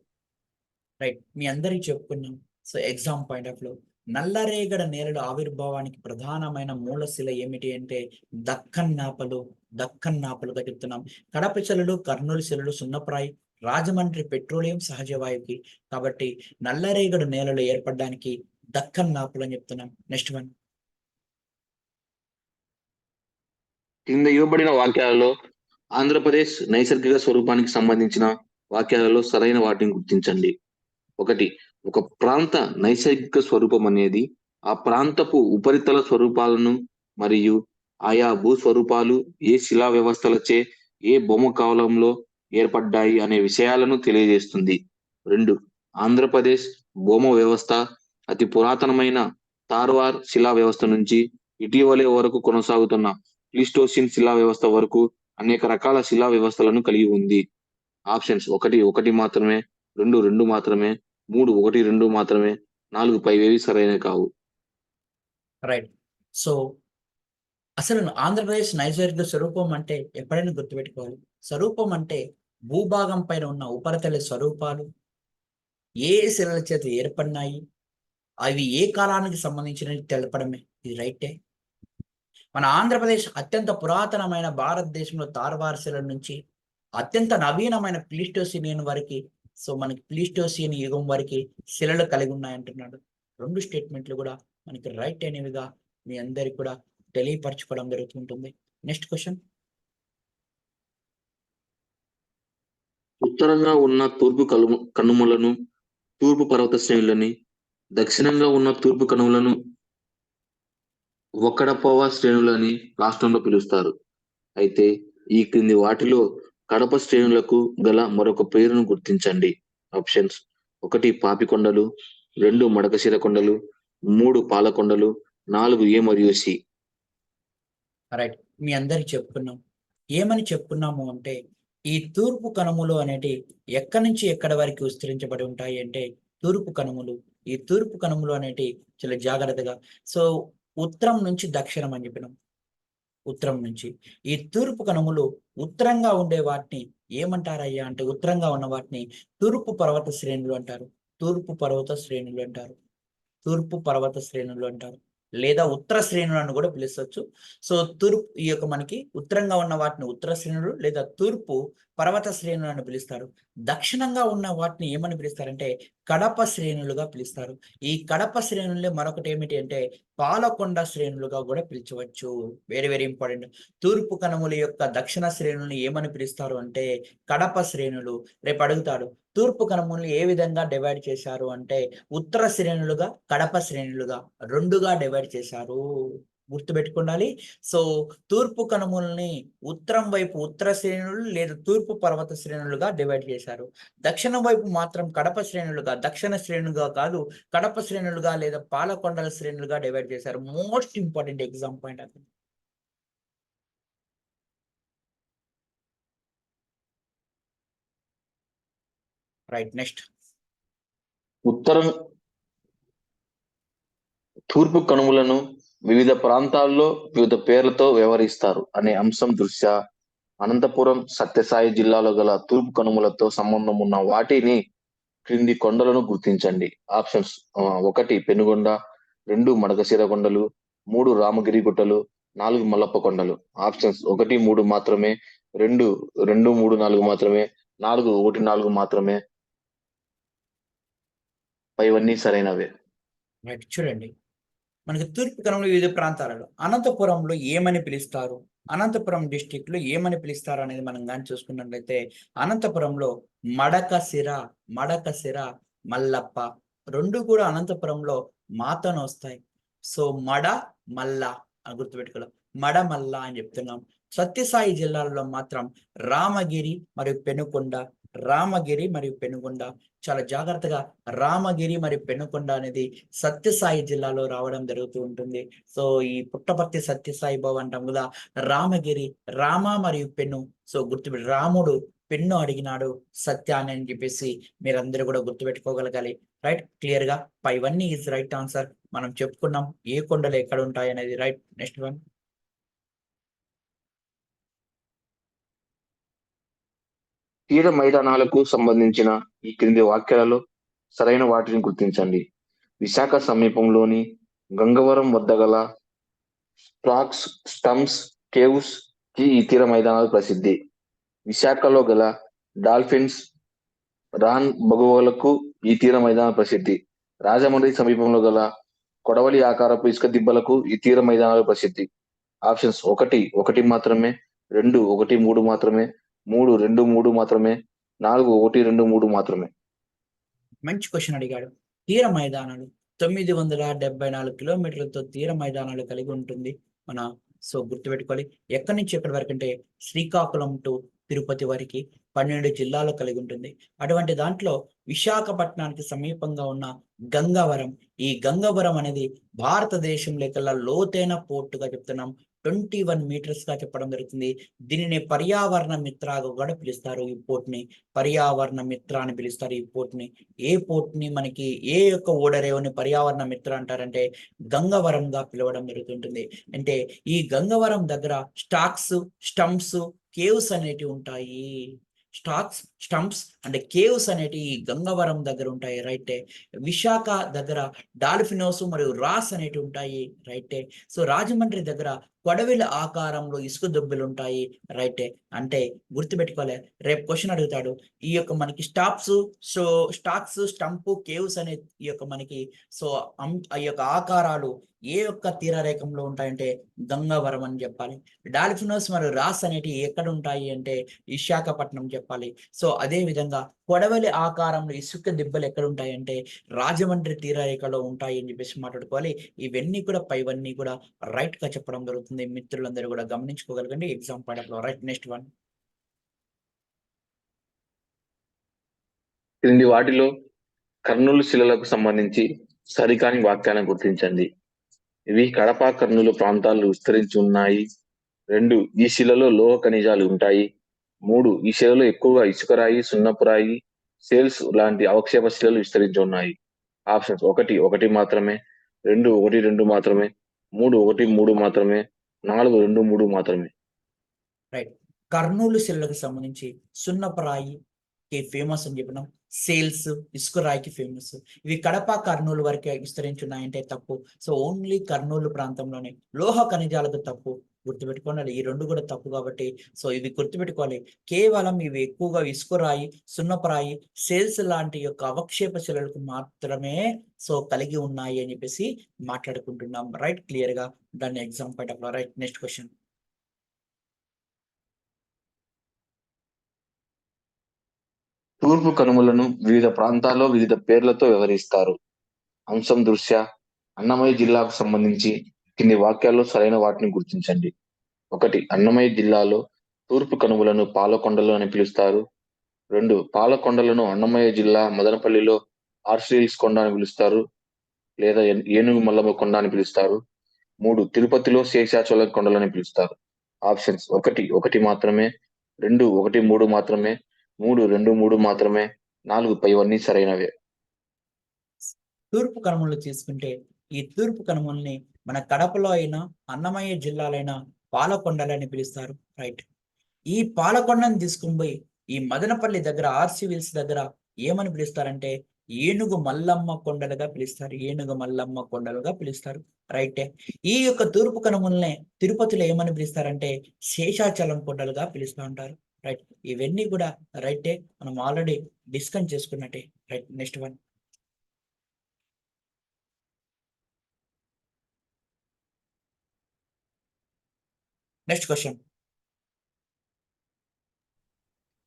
రైట్, మీ అందరికి చెప్పుకున్నాం. సో ఎగ్జామ్ పాయింట్ ఆఫ్ లో నల్లరేగడ నేలల ఆవిర్భావానికి ప్రధానమైన మూలశిల ఏమిటి అంటే దక్కన్ నాపలుగా చెప్తున్నాం. కడప శిలలు, కర్నూలు శిలలు సున్నప్రాయి, రాజమండ్రి పెట్రోలియం సహజ వాయువుకి. కాబట్టి నల్లరేగడు నేలలు ఏర్పడడానికి దక్కన్ నాపలు అని చెప్తున్నాం. Next one. కింద ఇవ్వబడిన వాక్యాలలో ఆంధ్రప్రదేశ్ నైసర్గిక స్వరూపానికి సంబంధించిన వాక్యాలలో సరైన వాటిని గుర్తించండి. 1 ఒక ప్రాంత నైసర్గిక స్వరూపం అనేది ఆ ప్రాంతపు ఉపరితల స్వరూపాలను మరియు ఆయా భూ స్వరూపాలు ఏ శిలా వ్యవస్థలచే ఏ భౌమకాలంలో ఏర్పడ్డాయి అనే విషయాలను తెలియజేస్తుంది. 2 ఆంధ్రప్రదేశ్ భౌమ వ్యవస్థ అతి పురాతనమైన తార్వార్ శిలా వ్యవస్థ నుంచి ఇటీవలే వరకు కొనసాగుతున్న ప్లీస్టోసిన్ శిలా వ్యవస్థ వరకు అనేక రకాల శిలా వ్యవస్థలను కలిగి ఉంది. ఆప్షన్స్: 1 మాత్రమే, 2 మాత్రమే, 3 1 2 మాత్రమే, 4 పైవేవి సరైనవి కావు. రైట్. సో అసలు ఆంధ్రప్రదేశ్ నైసర్గిక స్వరూపం అంటే ఎప్పుడైనా గుర్తుపెట్టుకోవాలి. స్వరూపం అంటే భూభాగం పైన ఉన్న ఉపరితల స్వరూపాలు ఏ శిలల చేత ఏర్పడినాయి, అవి ఏ కాలానికి సంబంధించినవి తెలపడమే. ఇది రైటే. మన ఆంధ్రప్రదేశ్ అత్యంత పురాతనమైన భారతదేశంలో తార్వార్ శిలల నుంచి అత్యంత నవీనమైన ప్లీస్టోసినియన్ వరకు, సో మనకి ప్లీస్టోసియన్ యుగం వరకు శిలలు కలిగి ఉన్నాయంటున్నాడు. 2 స్టేట్మెంట్లు కూడా మనకి రైట్ అనేవిగా మీ అందరికి కూడా తెలియపరచుకోవడం జరుగుతుంటుంది. Next question. ఉత్తరంగా ఉన్న తూర్పు కనుమలను తూర్పు పర్వత శ్రేణులని, దక్షిణంగా ఉన్న తూర్పు కనుమలను వకడపోవ శ్రేణులని రాష్ట్రంలో పిలుస్తారు. అయితే ఈ క్రింది వాటిలో కడప శ్రేణులకు గల మరొక పేరును గుర్తించండి. ఆప్షన్స్: 1 పాపికొండలు, 2 మడకశిర కొండలు, 3 పాలకొండలు, 4 ఏ మరియు సి. రైట్, మీ అందరికి చెప్పుకున్నాం. ఏమని చెప్పుకున్నాము అంటే ఈ తూర్పు కనుమలు అనేటి ఎక్కడి నుంచి ఎక్కడి వరకు విస్తరించబడి ఉంటాయి అంటే తూర్పు కనుమలు. ఈ తూర్పు కనుమలు అనేటి చాలా జాగ్రత్తగా, సో ఉత్తరం నుంచి దక్షిణం అని చెప్పినాం. ఉత్తరం నుంచి ఈ తూర్పు కనుమలు ఉత్తరంగా ఉండే వాటిని ఏమంటారయ్యా అంటే ఉత్తరంగా ఉన్న వాటిని తూర్పు పర్వత శ్రేణులు అంటారు. తూర్పు పర్వత శ్రేణులు అంటారు. తూర్పు పర్వత శ్రేణులు అంటారు, లేదా ఉత్తర శ్రేణులను కూడా పిలుస్తవచ్చు. సో తూర్పు ఈ యొక్క మనకి ఉత్తరంగా ఉన్న వాటిని ఉత్తర శ్రేణులు లేదా తూర్పు పర్వత శ్రేణులను పిలుస్తారు. దక్షిణంగా ఉన్న వాటిని ఏమని పిలుస్తారంటే కడప శ్రేణులుగా పిలుస్తారు. ఈ కడప శ్రేణులే మరొకటి ఏమిటి అంటే పాలకొండ శ్రేణులుగా కూడా పిలిచవచ్చు. Very very important. తూర్పు కనుమల యొక్క దక్షిణ శ్రేణులను ఏమని పిలుస్తారు అంటే కడప శ్రేణులు. రేపు అడుగుతాడు తూర్పు కనుమలను ఏ విధంగా డివైడ్ చేశారు అంటే ఉత్తర శ్రేణులుగా కడప శ్రేణులుగా 2గా డివైడ్ చేశారు. గుర్తుపెట్టుకోవాలి. సో తూర్పు కనుమల్ని ఉత్తరం వైపు ఉత్తర శ్రేణులు లేదా తూర్పు పర్వత శ్రేణులుగా డివైడ్ చేశారు. దక్షిణం వైపు మాత్రం కడప శ్రేణులుగా, దక్షిణ శ్రేణులుగా కాదు కడప శ్రేణులుగా లేదా పాలకొండల శ్రేణులుగా డివైడ్ చేశారు. మోస్ట్ ఇంపార్టెంట్ ఎగ్జామ్ పాయింట్ అది. Right, next. తూర్పు కనుమలను వివిధ ప్రాంతాల్లో వివిధ పేర్లతో వ్యవహరిస్తారు అనే అంశం దృష్ట్యా అనంతపురం, సత్యసాయి జిల్లాలో గల తూర్పు కనుమలతో సంబంధం ఉన్న వాటిని క్రింది కొండలను గుర్తించండి. ఆప్షన్స్: 1 పెనుగొండ, 2 మడకశిర కొండలు, 3 రామగిరి గుట్టలు, 4 మల్లప్ప కొండలు. ఆప్షన్స్: 1 3 మాత్రమే, 2 2 3 4 మాత్రమే, 4 1 4 మాత్రమే. పైవన్నీ సరైనవే. రైట్, చూడండి మనకి తూర్పు కనుమలు వివిధ ప్రాంతాలలో అనంతపురంలో ఏమని పిలుస్తారు, అనంతపురం డిస్టిక్ లో ఏమని పిలుస్తారు అనేది మనం కానీ చూసుకున్నట్లయితే అనంతపురంలో మడకశిర మల్లప్ప 2 కూడా అనంతపురంలో మాతను వస్తాయి. సో మల్ల అని గుర్తుపెట్టుకోవాలి. మల్ల అని చెప్తున్నాం. సత్యసాయి జిల్లాలో మాత్రం రామగిరి మరియు పెనుకొండ. చాలా జాగ్రత్తగా రామగిరి మరియు పెనుకొండ అనేది సత్యసాయి జిల్లాలో రావడం జరుగుతూ ఉంటుంది. సో ఈ పుట్టపర్తి సత్యసాయి బాబా అంటాం కదా, రామగిరి రామ మరియు పెను. సో గుర్తుపెట్టి రాముడు పెన్ను అడిగినాడు సత్యాన్ని అని చెప్పేసి మీరందరూ కూడా గుర్తుపెట్టుకోగలగాలి. రైట్, క్లియర్ గా పైవన్నీ ఈజ్ రైట్ ఆన్సర్. మనం చెప్పుకున్నాం ఏ కొండలు ఎక్కడ ఉంటాయి అనేది. Right, next one. తీర మైదానాలకు సంబంధించిన ఈ క్రింది వాక్యాలలో సరైన వాటిని గుర్తించండి. విశాఖ సమీపంలోని గంగవరం వద్ద గల స్టాక్స్, స్టంప్స్, కేవ్స్ కి ఈ తీర మైదానాలు ప్రసిద్ధి. విశాఖలో గల డాల్ఫిన్స్, రాన్ బగువలకు ఈ తీర మైదానం ప్రసిద్ధి. రాజమండ్రి సమీపంలో గల కొడవలి ఆకారపు ఇసుక దిబ్బలకు ఈ తీర మైదానాలు ప్రసిద్ధి. ఆప్షన్స్ 1 1 మాత్రమే, 2 1 3 మాత్రమే, 3 2 3 మాత్రమే, 4 1 2 3 మాత్రమే. మంచి క్వశ్చన్ అడిగాడు. తీర మైదానాలు 974 కిలోమీటర్లతో తీర మైదానాలు కలిగి ఉంటుంది మన. సో గుర్తుపెట్టుకోవాలి. ఎక్కడి నుంచి ఎక్కడి వరకు అంటే శ్రీకాకుళం టు తిరుపతి వరకు 12 జిల్లాలు కలిగి ఉంటుంది. అటువంటి దాంట్లో విశాఖపట్నానికి సమీపంగా ఉన్న గంగవరం, ఈ గంగవరం అనేది భారతదేశం లెక్కల లోతైన పోర్టుగా చెప్తున్నాం. 21 మీటర్స్ గా చెప్పడం జరుగుతుంది. దీనిని పర్యావరణ మిత్రగా కూడా పిలుస్తారు. ఈ పోర్ట్ ని పర్యావరణ మిత్ర అని పిలుస్తారు. ఈ పోర్ట్ ని ఏ పోర్ట్ ని మనకి ఏ యొక్క ఓడరేవుని పర్యావరణ మిత్ర అంటారంటే గంగవరంగా పిలవడం జరుగుతుంటుంది. అంటే ఈ గంగవరం దగ్గర స్టాక్స్, స్టంప్స్, కేవ్స్ అనేటివి ఉంటాయి. స్టాక్స్, స్టంప్స్ అండ్ కేవ్స్ అనేటివి ఈ గంగవరం దగ్గర ఉంటాయి. రైటే. విశాఖ దగ్గర డాల్ఫినోస్ మరియు రాస్ అనేటివి ఉంటాయి. రైటే. సో రాజమండ్రి దగ్గర కొడవలి ఆకారంలో ఇసుక దుబ్బులు ఉంటాయి. రైటే. అంటే గుర్తుపెట్టుకోలే, రేపు క్వశ్చన్ అడుగుతాడు. ఈ యొక్క మనకి సో స్టాక్స్, స్టంప్, కేవ్స్ అనే ఈ యొక్క మనకి సో ఆ యొక్క ఆకారాలు ఏ యొక్క తీరరేఖంలో ఉంటాయంటే గంగవరం అని చెప్పాలి. డాల్ఫినోస్ మరియు రాస్ అనేటివి ఎక్కడ ఉంటాయి అంటే విశాఖపట్నం చెప్పాలి. సో అదే విధంగా కొడవలి ఆకారంలో ఇసుక దిబ్బలు ఎక్కడ ఉంటాయంటే రాజమండ్రి తీరరేఖలో ఉంటాయి అని చెప్పేసి మాట్లాడుకోవాలి. ఇవన్నీ కూడా పైవన్నీ కూడా రైట్ గా చెప్పడం జరుగుతుంది. మిత్రులందరూ కూడా గమనించుకోగలగండి exam point of. Right, next one. క్రింది వాటిలో కర్నూలు శిలలకు సంబంధించి సరికాని వాక్యాలను గుర్తించండి. ఇవి కడప, కర్నూలు ప్రాంతాలు విస్తరించి ఉన్నాయి. 2 ఈ శిలలో లోహ ఖనిజాలు ఉంటాయి. 3 ఈ శిలలో ఎక్కువగా ఇసుకరాయి, సున్నపురాయి, సేల్స్ లాంటి అవక్షేప శిలలు విస్తరించి ఉన్నాయి. ఆప్షన్స్ 1 1 మాత్రమే, 2 1 2 మాత్రమే, 3 1 3 మాత్రమే, 4 2 3 మాత్రమే. రైట్. కర్నూలు శిలలకు సంబంధించి సున్నపరాయి కి ఫేమస్ అని చెప్పినాం. సేల్స్, ఇసుక రాయికి ఫేమస్. ఇవి కడప, కర్నూలు వరకే విస్తరించున్నాయంటే తప్పు. సో ఓన్లీ కర్నూలు ప్రాంతంలోనే లోహ ఖనిజాలకు తప్పు. గుర్తుపెట్టుకోండి, ఈ 2 కూడా తప్పు కాబట్టి సో ఇవి గుర్తుపెట్టుకోవాలి. కేవలం ఇవి ఎక్కువగా ఇసుక రాయి, సున్నపరాయి, సేల్స్ లాంటి యొక్క అవక్షేప శిలలకు మాత్రమే సో కలిగి ఉన్నాయి అని చెప్పేసి మాట్లాడుకుంటున్నాం. రైట్, క్లియర్ గా దాన్ని exam point of. Right, next question. తూర్పు కనుమలను వివిధ ప్రాంతాల్లో వివిధ పేర్లతో వ్యవహరిస్తారు. అంశం దృష్ట్యా అన్నమయ్య జిల్లాకు సంబంధించి కింది వాక్యాల్లో సరైన వాటిని గుర్తించండి. 1 అన్నమయ్య జిల్లాలో తూర్పు కనుమలను పాలకొండలు అని పిలుస్తారు. 2 పాలకొండలను అన్నమయ్య జిల్లా మదనపల్లిలో ఆర్సిల్స్ కొండ అని పిలుస్తారు లేదా ఏనుగు మల్లమ్మ కొండ అని పిలుస్తారు. 3 తిరుపతిలో శేషాచలం కొండలని పిలుస్తారు. ఆప్షన్స్ 1 1 మాత్రమే, 2 1 3 మాత్రమే, 3 2 3 మాత్రమే, 4 పైవన్నీ సరైనవే. తూర్పు కనుమలు తీసుకుంటే ఈ తూర్పు కనుమల్ని మన కడపలో అయినా అన్నమయ్య జిల్లాలైనా పాలకొండలని పిలుస్తారు. రైట్. ఈ పాలకొండని తీసుకుని పోయి ఈ మదనపల్లి దగ్గర ఆర్సివిల్స్ దగ్గర ఏమని పిలుస్తారంటే ఏనుగు మల్లమ్మ కొండలుగా పిలుస్తారు. ఏనుగు మల్లమ్మ కొండలుగా పిలుస్తారు. రైటే. ఈ యొక్క తూర్పు కనుమల్ని తిరుపతిలో ఏమని పిలుస్తారంటే శేషాచలం కొండలుగా పిలుస్తూ ఉంటారు. రైట్. ఇవన్నీ కూడా రైటే, మనం ఆల్రెడీ డిస్కస్ చేసుకున్నట్టే. Right, next one. Next question.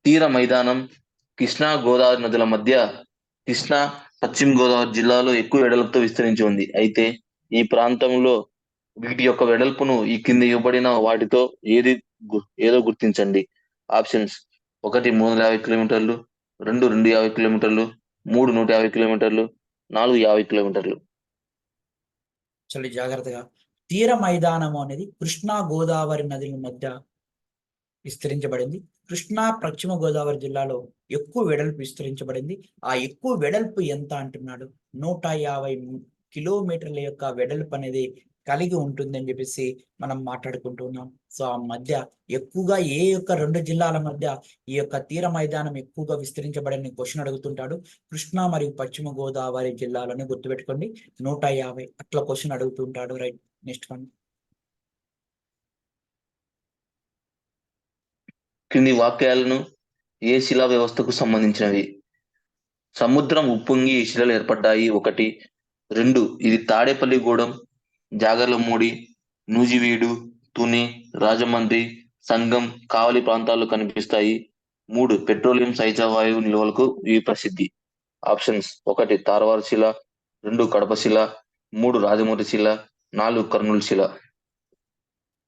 తీర మైదానం కృష్ణా గోదావరి నదుల మధ్య కృష్ణా పశ్చిమ గోదావరి జిల్లాలో ఎక్కువ వెడల్పుతో విస్తరించి ఉంది. అయితే ఈ ప్రాంతంలో వీటి యొక్క వెడల్పును ఈ కింద ఇవ్వబడిన వాటితో ఏదో గుర్తించండి. ఆప్షన్స్ 1 350 కిలోమీటర్లు, 2 250 కిలోమీటర్లు, 3 150 కిలోమీటర్లు, 4 50 కిలోమీటర్లు. చాలా జాగ్రత్తగా. తీర మైదానం అనేది కృష్ణా గోదావరి నదుల మధ్య విస్తరించబడింది. కృష్ణా పశ్చిమ గోదావరి జిల్లాలో ఎక్కువ వెడల్పు విస్తరించబడింది. ఆ ఎక్కువ వెడల్పు ఎంత అంటున్నాడు? 150 కిలోమీటర్ల యొక్క వెడల్పు అనేది కలిగి ఉంటుంది అని చెప్పేసి మనం మాట్లాడుకుంటున్నాం. సో ఆ మధ్య ఎక్కువగా ఏ యొక్క రెండు జిల్లాల మధ్య ఈ యొక్క తీర మైదానం ఎక్కువగా విస్తరించబడని క్వశ్చన్ అడుగుతుంటాడు. కృష్ణా మరియు పశ్చిమ గోదావరి జిల్లాలని గుర్తుపెట్టుకోండి. 150 అట్లా క్వశ్చన్ అడుగుతుంటాడు. Right, next one. క్రింది వాక్యాలను ఏ శిలా వ్యవస్థకు సంబంధించినవి? సముద్రం ఉప్పొంగి ఈ శిలలు ఏర్పడ్డాయి. 1. 2. ఇది తాడేపల్లిగూడెం, జాగర్లమూడి, నూజివీడు, తుని, రాజమండ్రి, సంగం, కావలి ప్రాంతాల్లో కనిపిస్తాయి. 3. పెట్రోలియం సహజ వాయువు నిల్వలకు ఇవి ప్రసిద్ధి. ఆప్షన్స్: 1. తారవారు శిల, 2. కడప శిల, 3. రాజమండ్రి శిల, 4. కర్నూలు శిల.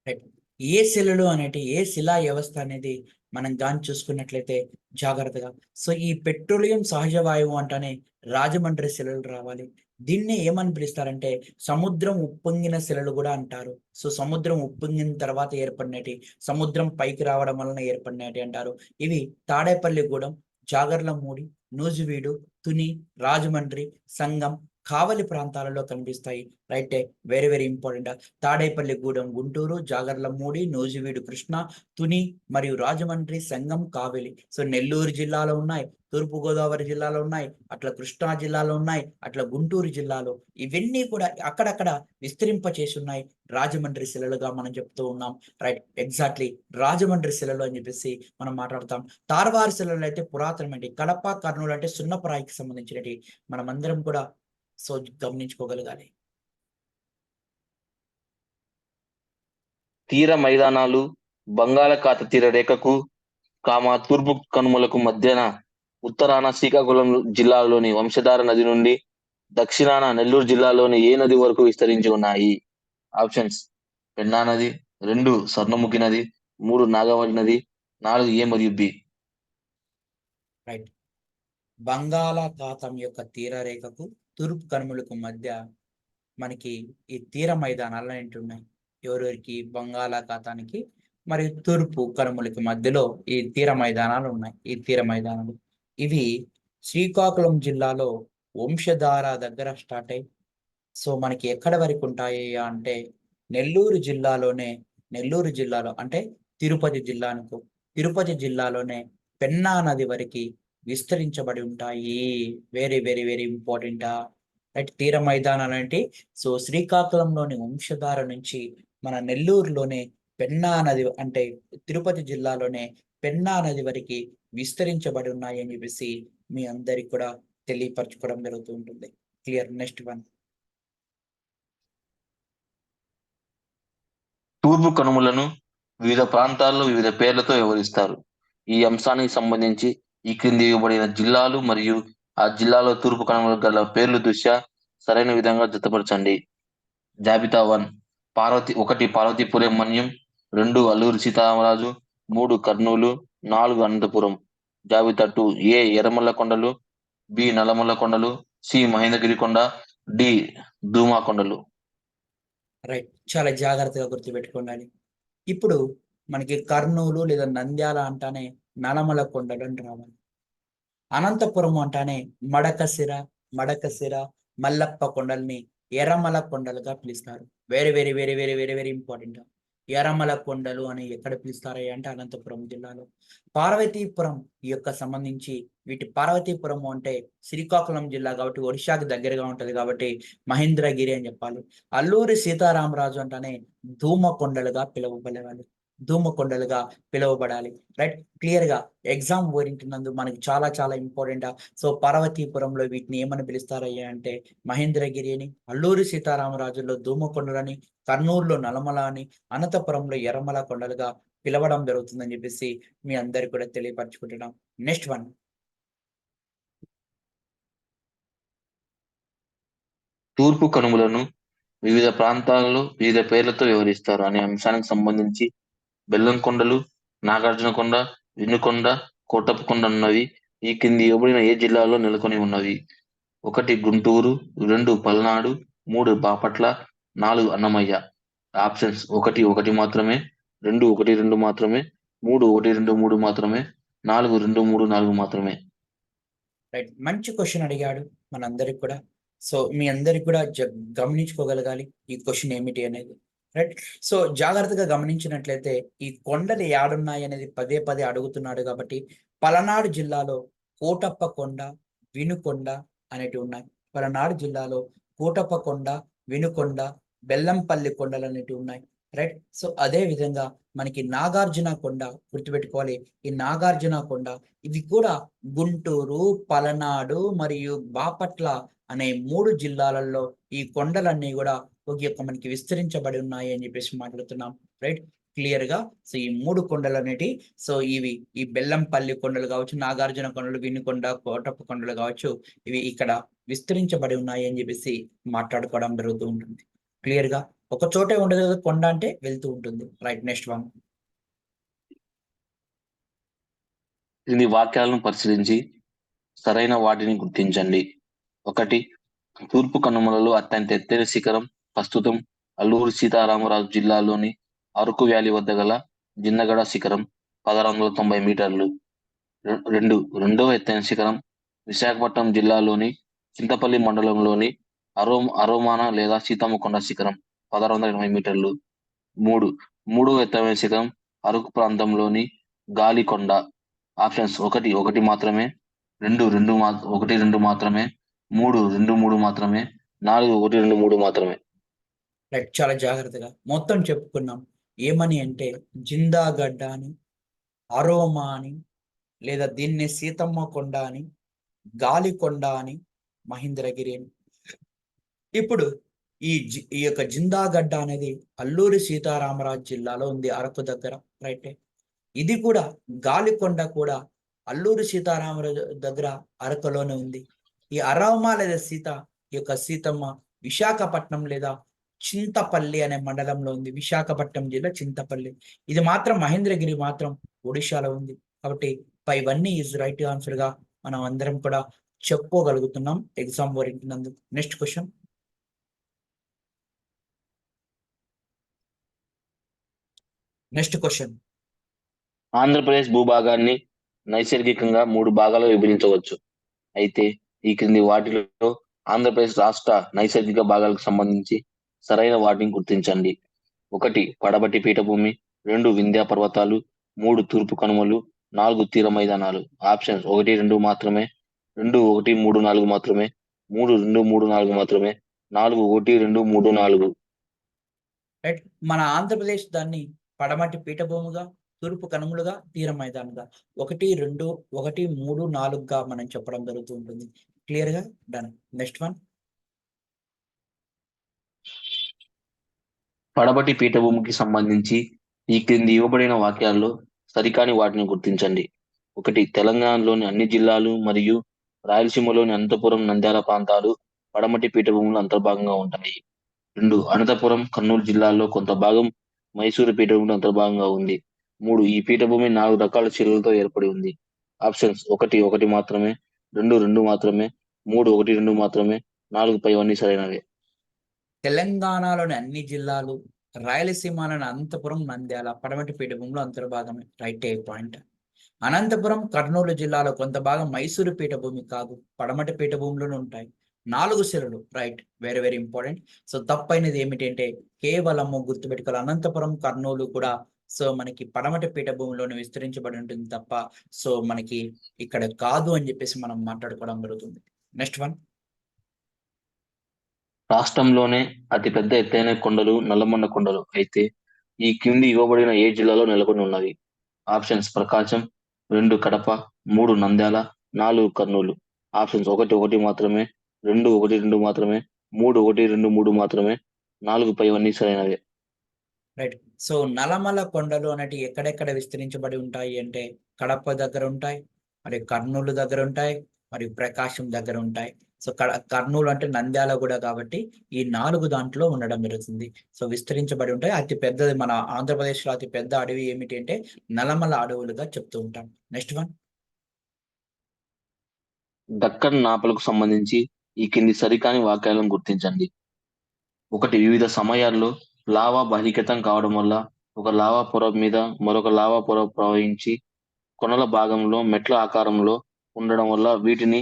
రైట్. ఏ శిలలు అనేటి ఏ శిలా వ్యవస్థ అనేది మనం గాని చూసుకున్నట్లయితే జాగ్రత్తగా, సో ఈ పెట్రోలియం సహజ వాయువు అంటేనే రాజమండ్రి శిలలు రావాలి. దీన్ని ఏమని పిలుస్తారంటే సముద్రం ఉప్పొంగిన శిలలు కూడా అంటారు. సో సముద్రం ఉప్పొంగిన తర్వాత ఏర్పడినటి, సముద్రం పైకి రావడం వలన ఏర్పడినటి అంటారు. ఇవి తాడేపల్లిగూడెం, జాగర్లమూడి, నూజివీడు, తుని, రాజమండ్రి, సంగం, కావలి ప్రాంతాలలో కనిపిస్తాయి. రైటే, very very important. Tadepalligudem Guntur, Jagarlamudi, Nuzvid Krishna, Tuni మరియు రాజమండ్రి, సంగం, కావలి. సో నెల్లూరు జిల్లాలో ఉన్నాయి, తూర్పు గోదావరి జిల్లాలో ఉన్నాయి, అట్లా కృష్ణా జిల్లాలో ఉన్నాయి, అట్లా గుంటూరు జిల్లాలో ఇవన్నీ కూడా అక్కడక్కడ విస్తరింప చేసి ఉన్నాయి. రాజమండ్రి శిలలుగా మనం చెప్తూ ఉన్నాం. రైట్, ఎగ్జాక్ట్లీ రాజమండ్రి శిలలు అని చెప్పేసి మనం మాట్లాడతాం. తార్వారు శిలలు అయితే పురాతనమైనవి. కడప, కర్నూలు అంటే సున్నపురాయికి సంబంధించినవి. మనమందరం కూడా సో గమనించుకోగలగాలి. తీర మైదానాలు బంగాళాఖాత తీర రేఖకు తూర్పు కనుమలకు మధ్యన ఉత్తరాన శ్రీకాకుళం జిల్లాలోని వంశధార నది నుండి దక్షిణాన నెల్లూరు జిల్లాలోని ఏ నది వరకు విస్తరించి ఉన్నాయి? ఆప్షన్స్: పెన్నా నది, 2 స్వర్ణముఖి నది, 3 నాగావళి నది, 4 ఏ మరియు బి. రైట్, బంగాళాఖాతం యొక్క తీర రేఖకు తూర్పు కనుమలకు మధ్య మనకి ఈ తీర మైదానాలు అనేవి ఉన్నాయి. ఎవరెవరికి? బంగాళాఖాతానికి మరియు తూర్పు కనుమలకి మధ్యలో ఈ తీర మైదానాలు ఉన్నాయి. ఈ తీర మైదానాలు ఇవి శ్రీకాకుళం జిల్లాలో వంశధార దగ్గర స్టార్ట్ అయ్యి సో మనకి ఎక్కడ వరకు ఉంటాయి అంటే నెల్లూరు జిల్లాలోనే, నెల్లూరు జిల్లాలో అంటే తిరుపతి జిల్లాకు, తిరుపతి జిల్లాలోనే పెన్నా నది వరకు విస్తరించబడి ఉంటాయి. Very very very important. Right, తీర మైదానాలు అంటే సో శ్రీకాకుళంలోని వంశధార నుంచి మన నెల్లూరులోనే పెన్నా నది అంటే తిరుపతి జిల్లాలోనే పెన్నా నది వరకు విస్తరించబడి ఉన్నాయి అని చెప్పేసి మీ అందరికి కూడా తెలియపరచుకోవడం జరుగుతూ ఉంటుంది. Clear, next one. తూర్పు కనుమలను వివిధ ప్రాంతాల్లో వివిధ పేర్లతో వివరిస్తారు. ఈ అంశానికి సంబంధించి ఈ క్రింది ఇవ్వబడిన జిల్లాలు మరియు ఆ జిల్లాలో తూర్పు కనుమలకు గల పేర్లు దృష్ట్యా సరైన విధంగా జతపరచండి. జాబితా 1: 1 పార్వతీపురం మన్యం, 2 అల్లూరి సీతారామరాజు, 3 కర్నూలు, 4 అనంతపురం. జాబితా 2: ఏ ఎర్రమల్ల కొండలు, బి నల్లమల్ల కొండలు, సి మహేంద్రగిరి కొండ, డి ధూమా కొండలు. రైట్, చాలా జాగ్రత్తగా గుర్తుపెట్టుకోండి. ఇప్పుడు మనకి కర్నూలు లేదా నంద్యాల అంటానే నలమల కొండలు అని రావాలి. అనంతపురం అంటానే మడకశిర, మల్లప్ప కొండల్ని ఎర్రమల కొండలుగా పిలుస్తారు. Very very very very very very important. Erramala కొండలు అని ఎక్కడ పిలుస్తారా అంటే అనంతపురం జిల్లాలో. పార్వతీపురం ఈ యొక్క సంబంధించి పార్వతీపురం అంటే శ్రీకాకుళం జిల్లా కాబట్టి ఒడిశాకి దగ్గరగా ఉంటది కాబట్టి మహేంద్రగిరి అని చెప్పాలి. అల్లూరి సీతారామరాజు అంటేనే ధూమ కొండలుగా పిలువబడేవాళ్ళు, ధూమ కొండలుగా పిలువబడాలి. రైట్, క్లియర్ గా ఎగ్జామ్ ఓరియంటినందు మనకి చాలా చాలా ఇంపార్టెంట్. సో పార్వతీపురంలో వీటిని ఏమని పిలుస్తారయ్యా అంటే మహేంద్రగిరి అని, అల్లూరి సీతారామరాజులో ధూమ కొండలని, కర్నూలులో నలమల అని, అనంతపురంలో ఎర్రమల కొండలుగా పిలవడం జరుగుతుందని చెప్పేసి మీ అందరికి కూడా తెలియపరచుకుంటున్నాం. Next one. తూర్పు కనుమలను వివిధ ప్రాంతాల్లో వివిధ పేర్లతో వివరిస్తారు అనే అంశానికి సంబంధించి బెల్లంకొండలు, నాగార్జునకొండ, వినుకొండ, కోటప్పకొండ ఉన్నవి ఈ కింది ఇవ్వబడిన ఏ జిల్లాలో నెలకొని ఉన్నవి? 1 గుంటూరు, 2 పల్నాడు, 3 బాపట్ల, 4 అన్నమయ్య. ఆప్షన్స్: 1 1 మాత్రమే, 2 1 2 మాత్రమే, 3 1 2 3 మాత్రమే, 4 2 3 4 మాత్రమే. రైట్, మంచి క్వశ్చన్ అడిగాడు మనందరికి కూడా. సో మీ అందరికి కూడా గమనించుకోగలగాలి ఈ క్వశ్చన్ ఏమిటి అనేది. రైట్, సో జాగ్రత్తగా గమనించినట్లయితే ఈ కొండలు ఏడున్నాయి అనేది పదే పదే అడుగుతున్నాడు కాబట్టి పలనాడు జిల్లాలో కోటప్ప కొండ, వినుకొండ అనేటివి ఉన్నాయి. పలనాడు జిల్లాలో కోటప్ప కొండ, వినుకొండ, బెల్లంపల్లి కొండలు అనేటివి ఉన్నాయి. రైట్, సో అదే విధంగా మనకి నాగార్జున కొండ గుర్తుపెట్టుకోవాలి. ఈ నాగార్జున కొండ ఇది కూడా గుంటూరు, పలనాడు మరియు బాపట్ల అనే 3 జిల్లాలలో ఈ కొండలన్నీ కూడా ఒక యొక్క మనకి విస్తరించబడి ఉన్నాయి అని చెప్పేసి మాట్లాడుతున్నాం. రైట్, క్లియర్ గా. సో ఈ 3 కొండలు అనేటి, సో ఇవి ఈ బెల్లంపల్లి కొండలు కావచ్చు, నాగార్జున కొండలు, వినుకొండ, కోటప్ప కొండలు కావచ్చు, ఇవి ఇక్కడ విస్తరించబడి ఉన్నాయి అని చెప్పేసి మాట్లాడుకోవడం జరుగుతూ ఉంటుంది. క్లియర్ గా ఒక చోటే ఉండదు కదా కొండ, అంటే వెళ్తూ ఉంటుంది. Right, next one. క్రింది వాక్యాలను పరిశీలించి సరైన వాటిని గుర్తించండి. 1 తూర్పు కనుమలలో అత్యంత ఎత్తైన శిఖరం ప్రస్తుతం అల్లూరి సీతారామరాజు జిల్లాలోని అరకు వ్యాలీ వద్ద గల జిన్నగడ శిఖరం 1690 మీటర్లు. 2 రెండవ ఎత్తైన శిఖరం విశాఖపట్నం జిల్లాలోని చింతపల్లి మండలంలోని అరోమాన లేదా సీతమ్మ కొండ శిఖరం 1680 మీటర్లు. 3 మూడవ ఎత్తైన శిఖరం అరకు ప్రాంతంలోని గాలికొండ. ఆప్షన్స్ 1 1 మాత్రమే, 2 1 2 మాత్రమే, 3 2 3 మాత్రమే, 4 1 2 3 మాత్రమే. రైట్, చాలా జాగ్రత్తగా మొత్తం చెప్పుకున్నాం. ఏమని అంటే జిందాగడ్డ అని, అరోమా అని, లేదా దీన్ని సీతమ్మ కొండ అని, గాలికొండ అని, మహేంద్రగిరి అని. ఇప్పుడు ఈ యొక్క జిందాగడ్డ అనేది అల్లూరి సీతారామరాజు జిల్లాలో ఉంది, అరకు దగ్గర. రైట్, ఇది కూడా గాలికొండ కూడా అల్లూరి సీతారామరాజు దగ్గర అరకులోనే ఉంది. ఈ అరవమ లేదా ఈ యొక్క సీతమ్మ విశాఖపట్నం లేదా చింతపల్లి అనే మండలంలో ఉంది. విశాఖపట్నం జిల్లా చింతపల్లి. ఇది మాత్రం మహేంద్రగిరి మాత్రం ఒడిశాలో ఉంది. కాబట్టి ఇవన్నీ ఈజ్ రైట్ ఆన్సర్ గా మనం అందరం కూడా చెప్పుకోగలుగుతున్నాం ఎగ్జామ్ ఓరియంటినందుకు. Next question. ఆంధ్రప్రదేశ్ భూభాగాన్ని నైసర్గికంగా 3 భాగాలుగా విభజించవచ్చు. అయితే ఈ క్రింది వాటిలో ఆంధ్రప్రదేశ్ రాష్ట్ర నైసర్గిక భాగాలకు సంబంధించి సరైన వాటిని గుర్తించండి. 1 పడమటి పీఠభూమి, 2 వింధ్య పర్వతాలు, 3 తూర్పు కనుమలు, 4 తీర మైదానాలు. ఆప్షన్స్ 1 2 మాత్రమే, 2 1 3 4 మాత్రమే, 3 2 3 4 మాత్రమే, 4 1 2 3 4. రైట్, మన ఆంధ్రప్రదేశ్ దాన్ని పడమటి పీఠభూమిగా, తూర్పు కనుమలుగా, తీర మైదానంగా 1 2 1 3 4గా మనం చెప్పడం జరుగుతూ ఉంటుంది. క్లియర్ గా డన్. Next one. పడమటి పీఠభూమికి సంబంధించి ఈ క్రింది ఇవ్వబడిన వాక్యాల్లో సరికాని వాటిని గుర్తించండి. 1 తెలంగాణలోని అన్ని జిల్లాలు మరియు రాయలసీమలోని అనంతపురం, నంద్యాల ప్రాంతాలు పడమటి పీఠభూమిలో అంతర్భాగంగా ఉంటాయి. 2 అనంతపురం, కర్నూలు జిల్లాల్లో కొంత భాగం మైసూరు పీఠభూమిలో అంతర్భాగంగా ఉంది. 3 ఈ పీఠభూమి 4 రకాల శిలలతో ఏర్పడి ఉంది. ఆప్షన్స్ 1 1 మాత్రమే, 2 2 మాత్రమే, 3 1 2 మాత్రమే, 4 పైవన్నీ సరైనవే. తెలంగాణలోని అన్ని జిల్లాలు, రాయలసీమలోని అనంతపురం, నంద్యాల పడమటి పీఠభూమిలో అంతర్భాగమే. రైట్ ఏ పాయింట్. అనంతపురం, కర్నూలు జిల్లాలో కొంత భాగం మైసూరు పీఠభూమి కాదు, పడమటి పీఠభూమిలోనే ఉంటాయి. 4 శిలలు. Right, very very important. So తప్పైనది ఏమిటంటే కేవలము గుర్తుపెట్టుకోవాలి, అనంతపురం, కర్నూలు కూడా సో మనకి పడమటి పీఠభూమిలోనే విస్తరించబడి ఉంటుంది తప్ప సో మనకి ఇక్కడ కాదు అని చెప్పేసి మనం మాట్లాడుకోవడం జరుగుతుంది. Next one. రాష్ట్రంలోనే అతిపెద్ద ఎత్తైన కొండలు నల్లమల్ల కొండలు అయితే ఈ క్రింది ఇవ్వబడిన ఏ జిల్లాలో నెలకొని ఉన్నవి? ఆప్షన్స్ ప్రకాశం, 2 కడప, 3 నంద్యాల, 4 కర్నూలు. ఆప్షన్స్ 1 1 మాత్రమే, 2 1 2 మాత్రమే, 3 1 2 3 మాత్రమే, 4 పైవన్నీ సరైనవే. రైట్, సో నల్లమల కొండలు అనేటి ఎక్కడెక్కడ విస్తరించబడి ఉంటాయి అంటే కడప దగ్గర ఉంటాయి, మరియు కర్నూలు దగ్గర ఉంటాయి, మరియు ప్రకాశం దగ్గర ఉంటాయి. సో కర్నూలు అంటే నంద్యాల కూడా కాబట్టి ఈ 4 దాంట్లో ఉండడం జరుగుతుంది. సో విస్తరించబడి ఉంటాయి. అతి పెద్దది మన ఆంధ్రప్రదేశ్ లో అతి పెద్ద అడవి ఏమిటి అంటే నల్లమల అడవులుగా చెప్తూ ఉంటాం. Next one. దక్కన్ నాపలకు సంబంధించి ఈ కింది సరికాని వాక్యాలను గుర్తించండి. 1 వివిధ సమయాల్లో లావా బహిర్గతం కావడం వల్ల ఒక లావా పొర మీద మరొక లావా పొర ప్రవహించి కొనల భాగంలో మెట్ల ఆకారంలో ఉండడం వల్ల వీటిని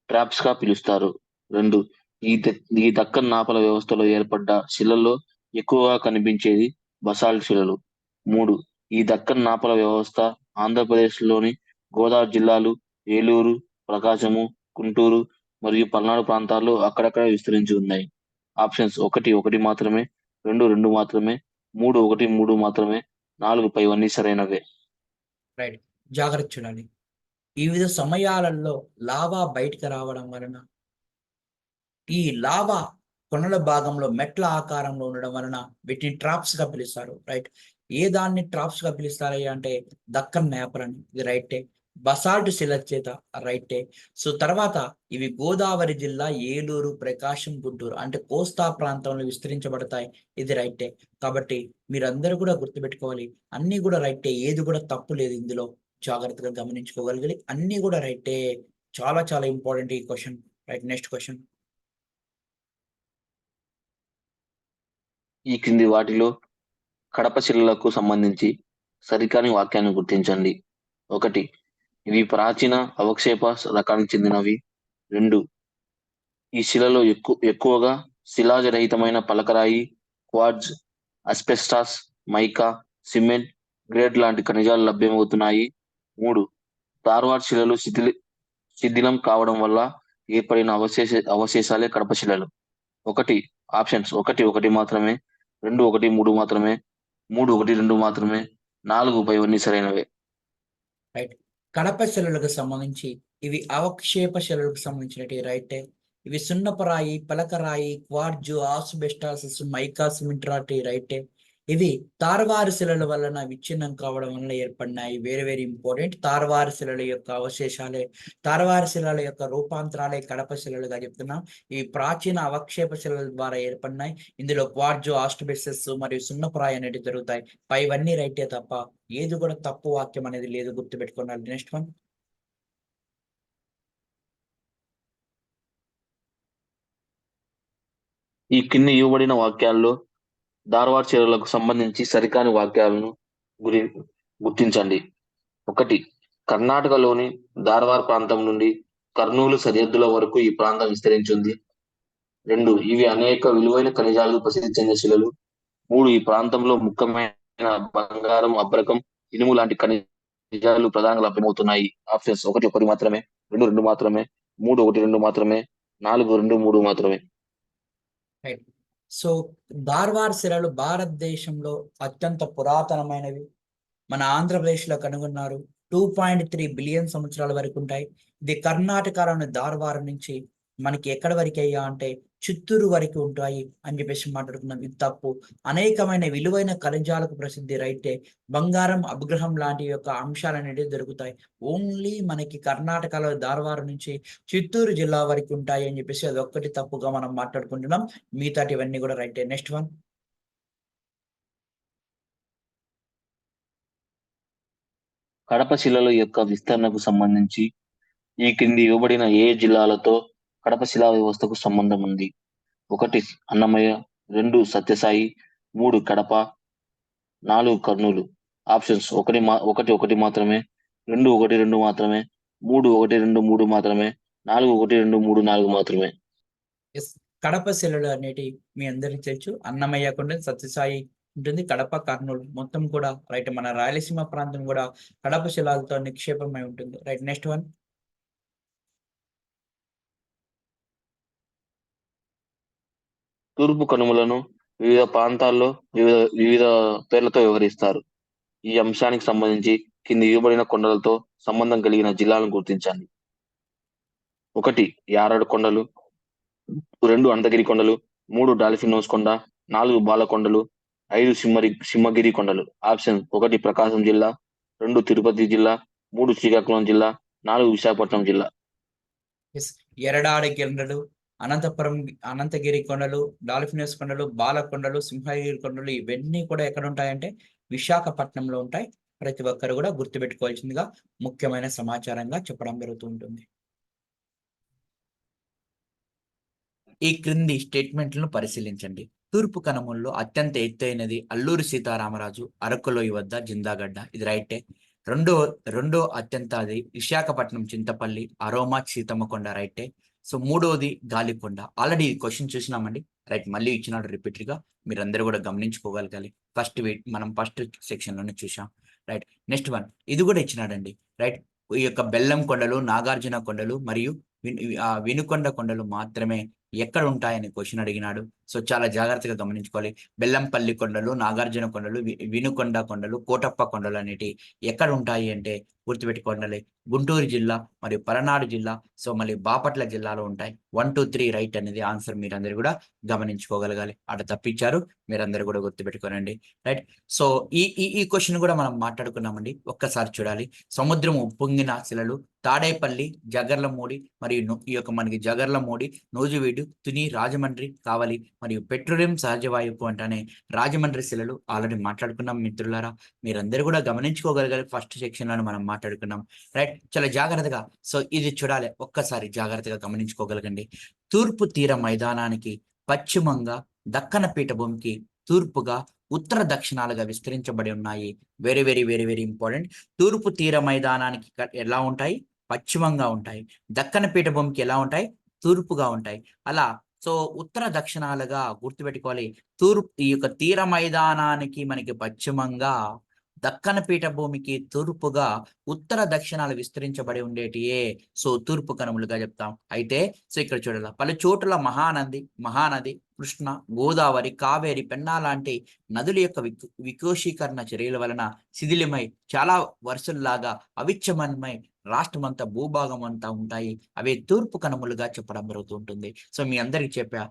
ట్రాప్స్ గా పిలుస్తారు. 2. ఈ దక్కన్ నాపల వ్యవస్థలో ఏర్పడ్డ శిలల్లో ఎక్కువగా కనిపించేది బసాల్ట్ శిలలు. 3. ఈ దక్కన్ నాపల వ్యవస్థ ఆంధ్రప్రదేశ్లోని గోదావరి జిల్లాలు, ఏలూరు, ప్రకాశము, గుంటూరు మరియు పల్నాడు ప్రాంతాల్లో అక్కడక్కడ విస్తరించి ఉన్నాయి. ఆప్షన్స్ 1 1 మాత్రమే, 2 2 మాత్రమే, 3 1 3 మాత్రమే, 4 పైవన్నీ సరైనవే. రైట్. జాగ్రత్త చూడాలి. వివిధ సమయాలలో లావా బయటికి రావడం వలన ఈ లావా కొనల భాగంలో మెట్ల ఆకారంలో ఉండడం వలన వీటిని ట్రాప్స్ గా పిలుస్తారు. రైట్. ఏ దాన్ని ట్రాప్స్ గా పిలుస్తారు అంటే దక్కన్ నేపర్ అని, ఇది రైటే. బసాల్ట్ శిల చేత, రైటే. సో తర్వాత ఇవి గోదావరి జిల్లా, ఏలూరు, ప్రకాశం, గుంటూరు అంటే కోస్తా ప్రాంతంలో విస్తరించబడతాయి, ఇది రైటే. కాబట్టి మీరందరూ కూడా గుర్తుపెట్టుకోవాలి, అన్ని కూడా రైటే, ఏది కూడా తప్పు లేదు ఇందులో. జాగ్రత్తగా గమనించుకోగలిగి అన్ని కూడా రైటే. చాలా చాలా ఇంపార్టెంట్ ఈ క్వశ్చన్. రైట్. Next question. ఈ క్రింది వాటిలో కడప శిలలకు సంబంధించి సరికాని వాక్యాన్ని గుర్తించండి. 1. ఇవి ప్రాచీన అవక్షేప రకానికి చెందినవి. 2. ఈ శిలలో ఎక్కువగా శిలాజరహితమైన పలకరాయి, క్వార్ట్జ్, అస్బెస్టాస్, మైకా, సిమెంట్, గ్రేట్ లాంటి ఖనిజాలు లభ్యమవుతున్నాయి. 3. తార్వాడ్ శిలలు శిథిలం కావడం వల్ల ఏర్పడిన అవశేషాలే కడప శిలలు. 1 ఆప్షన్స్ 1 1 మాత్రమే, 2 1 3 మాత్రమే, 3 1 2 మాత్రమే, 4 పైవన్నీ సరైనవే. రైట్. కడప శిలలకు సంబంధించి ఇవి అవక్షేప శిలలకు సంబంధించినవి, రైటే. ఇవి సున్నపరాయి, పలకరాయి, క్వార్జు, ఆస్బెస్టాసిస్, మైకా, సిమెంట్ రాటి, రైటే. ఇవి తార్వారు శిలల వలన విచ్ఛిన్నం కావడం వలన ఏర్పడినాయి. వేరే వేరే ఇంపార్టెంట్. తార్వారు శిలల యొక్క అవశేషాలే, తార్వారు శిలల యొక్క రూపాంతరాలే కడప శిలలుగా చెప్తున్నాం. ఇవి ప్రాచీన అవక్షేప శిలల ద్వారా ఏర్పడినాయి. ఇందులో క్వార్జు, ఆస్బెస్టాసిస్ మరియు సున్నపరాయి అనేవి జరుగుతాయి. పైవన్నీ రైటే తప్ప ఏది కూడా తప్పు వాక్యం అనేది లేదు, గుర్తుపెట్టుకోండి. Next one. ఈ కింద ఇవ్వబడిన వాక్యాల్లో ధార్వాడ్ చీరలకు సంబంధించి సరికాని వాక్యాలను గుర్తించండి. 1. కర్ణాటకలోని ధార్వాడ్ ప్రాంతం నుండి కర్నూలు సరిహద్దుల వరకు ఈ ప్రాంతం విస్తరించి 2. ఇవి అనేక విలువైన ఖనిజాలకు ప్రసిద్ధి చెందిన శిలలు. 3. ఈ ప్రాంతంలో ముఖ్యమైన బంగారం, అబ్రకం, ఇనుము లాంటి ఖనిజాలు ప్రధానంగా లభ్యమవుతున్నాయి. ఆప్షన్స్ 1 1 మాత్రమే, 2 2 మాత్రమే, 3 1 2 మాత్రమే, 4 2 3 మాత్రమే. రైట్. సో ధార్వాడ్ శిలలు భారతదేశంలో అత్యంత పురాతనమైనవి. మన ఆంధ్రప్రదేశ్లో కనుగొన్నారు. 2.3 బిలియన్ సంవత్సరాల వరకు ఉంటాయి. ఇది కర్ణాటకలోని ధార్వాడ్ నుంచి మనకి ఎక్కడి వరకు అయ్యా అంటే చిత్తూరు వరకు ఉంటాయి అని చెప్పేసి మాట్లాడుకున్నాం. ఇది తప్పు. అనేకమైన విలువైన ఖనిజాలకు ప్రసిద్ధి, రైటే. బంగారం, అభిగ్రహం లాంటి యొక్క అంశాలు అనేవి దొరుకుతాయి. ఓన్లీ మనకి కర్ణాటకలో ధార్వాడ్ నుంచి చిత్తూరు జిల్లా వరకు ఉంటాయి అని చెప్పేసి అది ఒక్కటి తప్పుగా మనం మాట్లాడుకుంటున్నాం. మిగతాటి ఇవన్నీ కూడా రైటే. Next one. కడప శిలల యొక్క విస్తరణకు సంబంధించి ఈ కింది ఇవ్వబడిన ఏ జిల్లాలతో కడప శిలా వ్యవస్థకు సంబంధం ఉంది? 1 అన్నమయ్య, 2 సత్యసాయి, 3 కడప, 4 కర్నూలు. ఆప్షన్స్ 1 1 మాత్రమే, 2 1 2 మాత్రమే, 3 1 2 3 మాత్రమే, 4 1 2 3 4 మాత్రమే. ఎస్. కడప శిలలు అనేటి మీ అందరికి తెలుసు. అన్నమయ్య కొండ, సత్యసాయి ఉంటుంది, కడప, కర్నూలు మొత్తం కూడా రైట్. మన రాయలసీమ ప్రాంతం కూడా కడప శిలాలతో నిక్షేపమై ఉంటుంది. రైట్. Next one. తూర్పు కనుమలను వివిధ ప్రాంతాల్లో వివిధ పేర్లతో వివరిస్తారు. ఈ అంశానికి సంబంధించి కింది ఇవ్వబడిన కొండలతో సంబంధం కలిగిన జిల్లాలను గుర్తించండి. 1 యారాడు కొండలు, 2 అనంతగిరి కొండలు, 3 డాల్ఫిన్ నోస్ కొండ, 4 బాలకొండలు, 5 సింహగిరి కొండలు. ఆప్షన్ 1 ప్రకాశం జిల్లా, 2 తిరుపతి జిల్లా, 3 శ్రీకాకుళం జిల్లా, 4 విశాఖపట్నం జిల్లా. ఎస్. ఎరడాడి కొండలు, అనంతగిరి కొండలు, డాల్ఫినస్ కొండలు, బాలకొండలు, సింహగిరి కొండలు ఇవన్నీ కూడా ఎక్కడ ఉంటాయంటే విశాఖపట్నంలో ఉంటాయి. ప్రతి ఒక్కరు కూడా గుర్తుపెట్టుకోవాల్సిందిగా ముఖ్యమైన సమాచారంగా చెప్పడం జరుగుతూ ఉంటుంది. ఈ క్రింది స్టేట్మెంట్లను పరిశీలించండి. తూర్పు కనుమల్లో అత్యంత ఎత్తైనది అల్లూరి సీతారామరాజు అరకులోయ వద్ద జిందాగడ్డ, ఇది రైటే. రెండో రెండో అత్యంతది విశాఖపట్నం చింతపల్లి అరోమా సీతమ్మకొండ, రైటే. సో మూడోది గాలికొండ. ఆల్రెడీ ఈ క్వశ్చన్ చూసినామండి, రైట్. మళ్ళీ ఇచ్చినాడు రిపీటెడ్ గా, మీరందరూ కూడా గమనించుకోగలగాలి. మనం ఫస్ట్ సెక్షన్ లోనే చూసాం, రైట్. నెక్స్ట్ వన్, ఇది కూడా ఇచ్చినాడండి, రైట్. ఈ యొక్క బెల్లం కొండలు, నాగార్జున కొండలు మరియు వినుకొండ కొండలు మాత్రమే ఎక్కడ ఉంటాయని క్వశ్చన్ అడిగినాడు. సో చాలా జాగ్రత్తగా గమనించుకోవాలి. బెల్లంపల్లి కొండలు, నాగార్జున కొండలు, వినుకొండ కొండలు, కోటప్ప కొండలు అనేటి ఎక్కడ ఉంటాయి అంటే గుర్తుపెట్టుకోండి, గుంటూరు జిల్లా మరియు పలనాడు జిల్లా, సో మళ్ళీ బాపట్ల జిల్లాలో ఉంటాయి. 1, 2, 3 రైట్ అనేది ఆన్సర్ మీరందరూ కూడా గమనించుకోగలగాలి. అటు తప్పించారు, మీరందరూ కూడా గుర్తుపెట్టుకోనండి, రైట్. సో ఈ ఈ ఈ క్వశ్చన్ కూడా మనం మాట్లాడుకున్నామండి, ఒక్కసారి చూడాలి. సముద్రం ఉప్పొంగిన శిలలు తాడేపల్లి, జగర్లమూడి మరియు ఈ యొక్క మనకి జగర్లమూడి, నూజివీడు, తుని, రాజమండ్రి, కావలి మరియు పెట్రోలియం సహజవాయువు అంటేనే రాజమండ్రి శిలలు ఆల్రెడీ మాట్లాడుకున్నాం మిత్రులారా. మీరందరూ కూడా గమనించుకోగలగాలి, ఫస్ట్ సెక్షన్ లోనే మనం మాట్లాడుకున్నాం, రైట్. చాలా జాగ్రత్తగా సో ఇది చూడాలి, ఒక్కసారి జాగ్రత్తగా గమనించుకోగలగండి. తూర్పు తీర మైదానానికి పశ్చిమంగా దక్కన పీఠభూమికి తూర్పుగా ఉత్తర దక్షిణాలుగా విస్తరించబడి ఉన్నాయి. Very very very very important. తూర్పు తీర మైదానానికి ఎలా ఉంటాయి? పశ్చిమంగా ఉంటాయి. దక్కన పీఠభూమికి ఎలా ఉంటాయి? తూర్పుగా ఉంటాయి. అలా సో ఉత్తర దక్షిణాలుగా గుర్తుపెట్టుకోవాలి. ఈ యొక్క తీర మైదానానికి మనకి పశ్చిమంగా, దక్కన పీఠభూమికి తూర్పుగా, ఉత్తర దక్షిణాలు విస్తరించబడి ఉండేటియే సో తూర్పు కనుమలుగా చెప్తాం. అయితే సో ఇక్కడ చూడాల, పలు చోట్ల మహానది కృష్ణ, గోదావరి, కావేరి, పెన్నా లాంటి నదుల యొక్క వికోశీకరణ చర్యల వలన శిథిలమై చాలా వరుసల్లాగా అవిచ్ఛిన్నమై రాష్ట్రమంతా భూభాగం అంతా ఉంటాయి. అవే తూర్పు కనుమలుగా చెప్పడం జరుగుతుంటుంది. సో మీ అందరికి చెప్పా,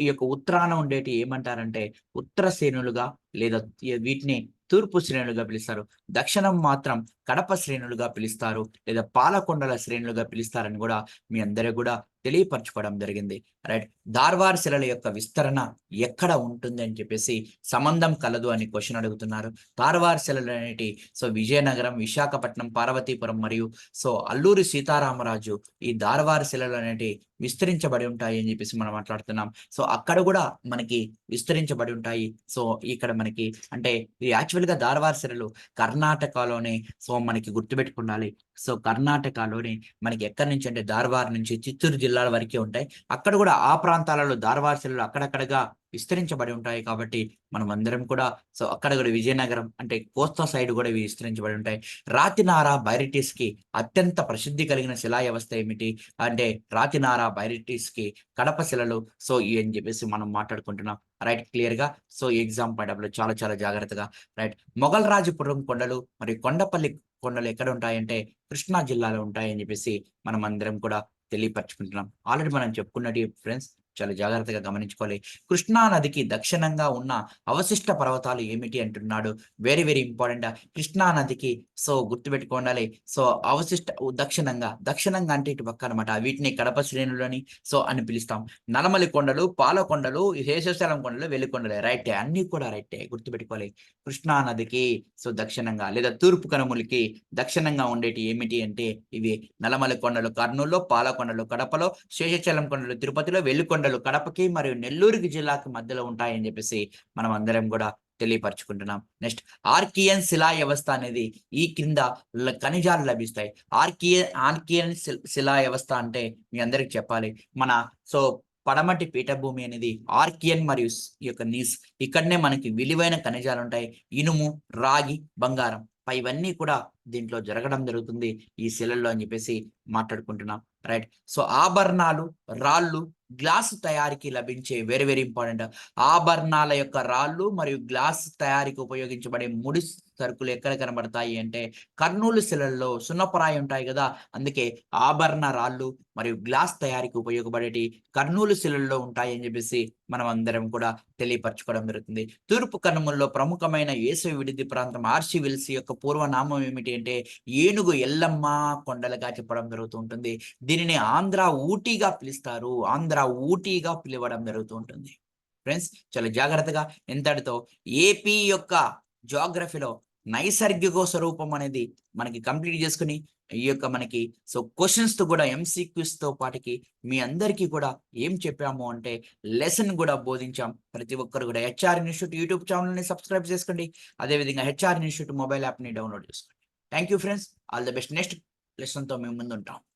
ఈ యొక్క ఉత్తరాన ఉండేటి ఏమంటారంటే ఉత్తర శ్రేణులుగా లేదా వీటిని తూర్పు శ్రేణులుగా పిలుస్తారు. దక్షిణం మాత్రం కడప శ్రేణులుగా పిలుస్తారు లేదా పాలకొండల శ్రేణులుగా పిలుస్తారని కూడా మీ అందరూ కూడా తెలియపరచుకోవడం జరిగింది, రైట్. దార్వార్ శిలల యొక్క విస్తరణ ఎక్కడ ఉంటుంది అని చెప్పేసి సంబంధం కలదు అని క్వశ్చన్ అడుగుతున్నారు. దార్వార్ శిలలు అనేటి సో విజయనగరం, విశాఖపట్నం, పార్వతీపురం మరియు సో అల్లూరి సీతారామరాజు ఈ దార్వార్ శిలలు అనేటి విస్తరించబడి ఉంటాయి అని చెప్పేసి మనం మాట్లాడుతున్నాం. సో అక్కడ కూడా మనకి విస్తరించబడి ఉంటాయి. సో ఇక్కడ మనకి అంటే యాక్చువల్ గా దార్వార్ శిలలు కర్ణాటకలోనే సో మనకి గుర్తుపెట్టుకుండాలి. సో కర్ణాటకలోని మనకి ఎక్కడి నుంచి అంటే దార్వార్ నుంచి చిత్తూరు జిల్లాల వరకే ఉంటాయి. అక్కడ కూడా ఆ ప్రాంతాలలో దార్వార్ శిలలు అక్కడక్కడగా విస్తరించబడి ఉంటాయి. కాబట్టి మనం అందరం కూడా సో అక్కడ కూడా విజయనగరం అంటే కోస్తా సైడ్ కూడా విస్తరించబడి ఉంటాయి. రాతినార బైరిటిస్ కి అత్యంత ప్రసిద్ధి కలిగిన శిలా వ్యవస్థ ఏమిటి అంటే రాతినార బైరిటిస్ కి కడప శిలలు సో ఇవి అని చెప్పేసి మనం మాట్లాడుకుంటున్నాం, రైట్. క్లియర్ గా సో ఎగ్జామ్ పాయింట్ ఆఫ్ లో చాలా చాలా జాగ్రత్తగా, రైట్. మొఘల్ రాజపురం కొండలు మరియు కొండపల్లి కొండలు ఎక్కడ ఉంటాయంటే కృష్ణా జిల్లాలో ఉంటాయని చెప్పేసి మనం అందరం కూడా తెలియపరచుకుంటున్నాం. ఆల్రెడీ మనం చెప్పుకున్నట్టు ఫ్రెండ్స్ చాలా జాగ్రత్తగా గమనించుకోవాలి. కృష్ణా నదికి దక్షిణంగా ఉన్న అవశిష్ట పర్వతాలు ఏమిటి అంటున్నాడు. Very very important. కృష్ణా నదికి సో గుర్తుపెట్టుకోండి. సో దక్షిణంగా అంటే ఇటు పక్క అనమాట. వీటిని కడప శ్రేణులని సో అని పిలుస్తాం. నలమలి కొండలు, పాలకొండలు, శేషాచలం కొండలు, వెలికొండలు, రైటే. అన్ని కూడా రైటే, గుర్తుపెట్టుకోవాలి. కృష్ణా నదికి సో దక్షిణంగా లేదా తూర్పు కనుమలకి దక్షిణంగా ఉండేటి ఏమిటి అంటే ఇవి నలమలి కొండలు కర్నూలులో, పాలకొండలు కడపలో, శేషాచలం కొండలు తిరుపతిలో, వెలికొండలు కడపకి మరియు నెల్లూరు జిల్లాకి మధ్యలో ఉంటాయని చెప్పేసి మనం అందరం కూడా తెలియపరచుకుంటున్నాం. నెక్స్ట్, ఆర్కియన్ శిలా వ్యవస్థ అనేది ఈ క్రింద ఖనిజాలు లభిస్తాయి. ఆర్కియన్ శిలా వ్యవస్థ అంటే మీ అందరికి చెప్పాలి, మన సో పడమటి పీఠభూమి అనేది ఆర్కియన్ మరియు ఈ యొక్క నీస్, ఇక్కడనే మనకి విలువైన ఖనిజాలు ఉంటాయి. ఇనుము, రాగి, బంగారం ఇవన్నీ కూడా దీంట్లో జరగడం జరుగుతుంది ఈ శిలల్లో అని చెప్పేసి మాట్లాడుకుంటున్నాం, రైట్. సో ఆభరణాలు, రాళ్ళు, గ్లాస్ తయారీకి లభించే వెరీ వెరీ ఇంపార్టెంట్ ఆభరణాల యొక్క రాళ్ళు మరియు గ్లాస్ తయారీకి ఉపయోగించబడే ముడి సరుకులు ఎక్కడ కనబడతాయి అంటే కర్నూలు శిలల్లో సున్నపరాయి ఉంటాయి కదా, అందుకే ఆభరణ రాళ్ళు మరియు గ్లాస్ తయారీకి ఉపయోగపడేటి కర్నూలు శిలల్లో ఉంటాయి అని చెప్పేసి మనం అందరం కూడా తెలియపరచుకోవడం జరుగుతుంది. తూర్పు కనుమల్లో ప్రముఖమైన వేసవి విడిది ప్రాంతం ఆర్షివిల్స్ యొక్క పూర్వనామం ఏమిటి అంటే ఏనుగు ఎల్లమ్మ కొండలుగా చెప్పడం జరుగుతూ ఉంటుంది. దీనిని ఆంధ్ర ఊటీగా పిలుస్తారు, ఆంధ్ర ఊటీగా పిలవడం జరుగుతూ ఉంటుంది. ఫ్రెండ్స్ చాలా జాగ్రత్తగా, ఎంతటితో ఏపీ యొక్క జాగ్రఫీలో నైసర్గిక స్వరూపం అనేది మనకి కంప్లీట్ చేసుకుని ఈ యొక్క మనకి సో క్వశ్చన్స్ తో కూడా MCQs తో పాటికి మీ అందరికీ కూడా ఏం చెప్పాము అంటే లెసన్ కూడా బోధించాం. ప్రతి ఒక్కరు కూడా HR ఇన్స్టిట్యూట్ యూట్యూబ్ ఛానల్ని సబ్స్క్రైబ్ చేసుకోండి. అదేవిధంగా HR ఇన్స్టిట్యూట్ మొబైల్ యాప్ని డౌన్లోడ్ చేసుకోండి. Thank you friends, all the best. Next లెసన్తో మేము ముందు ఉంటాం.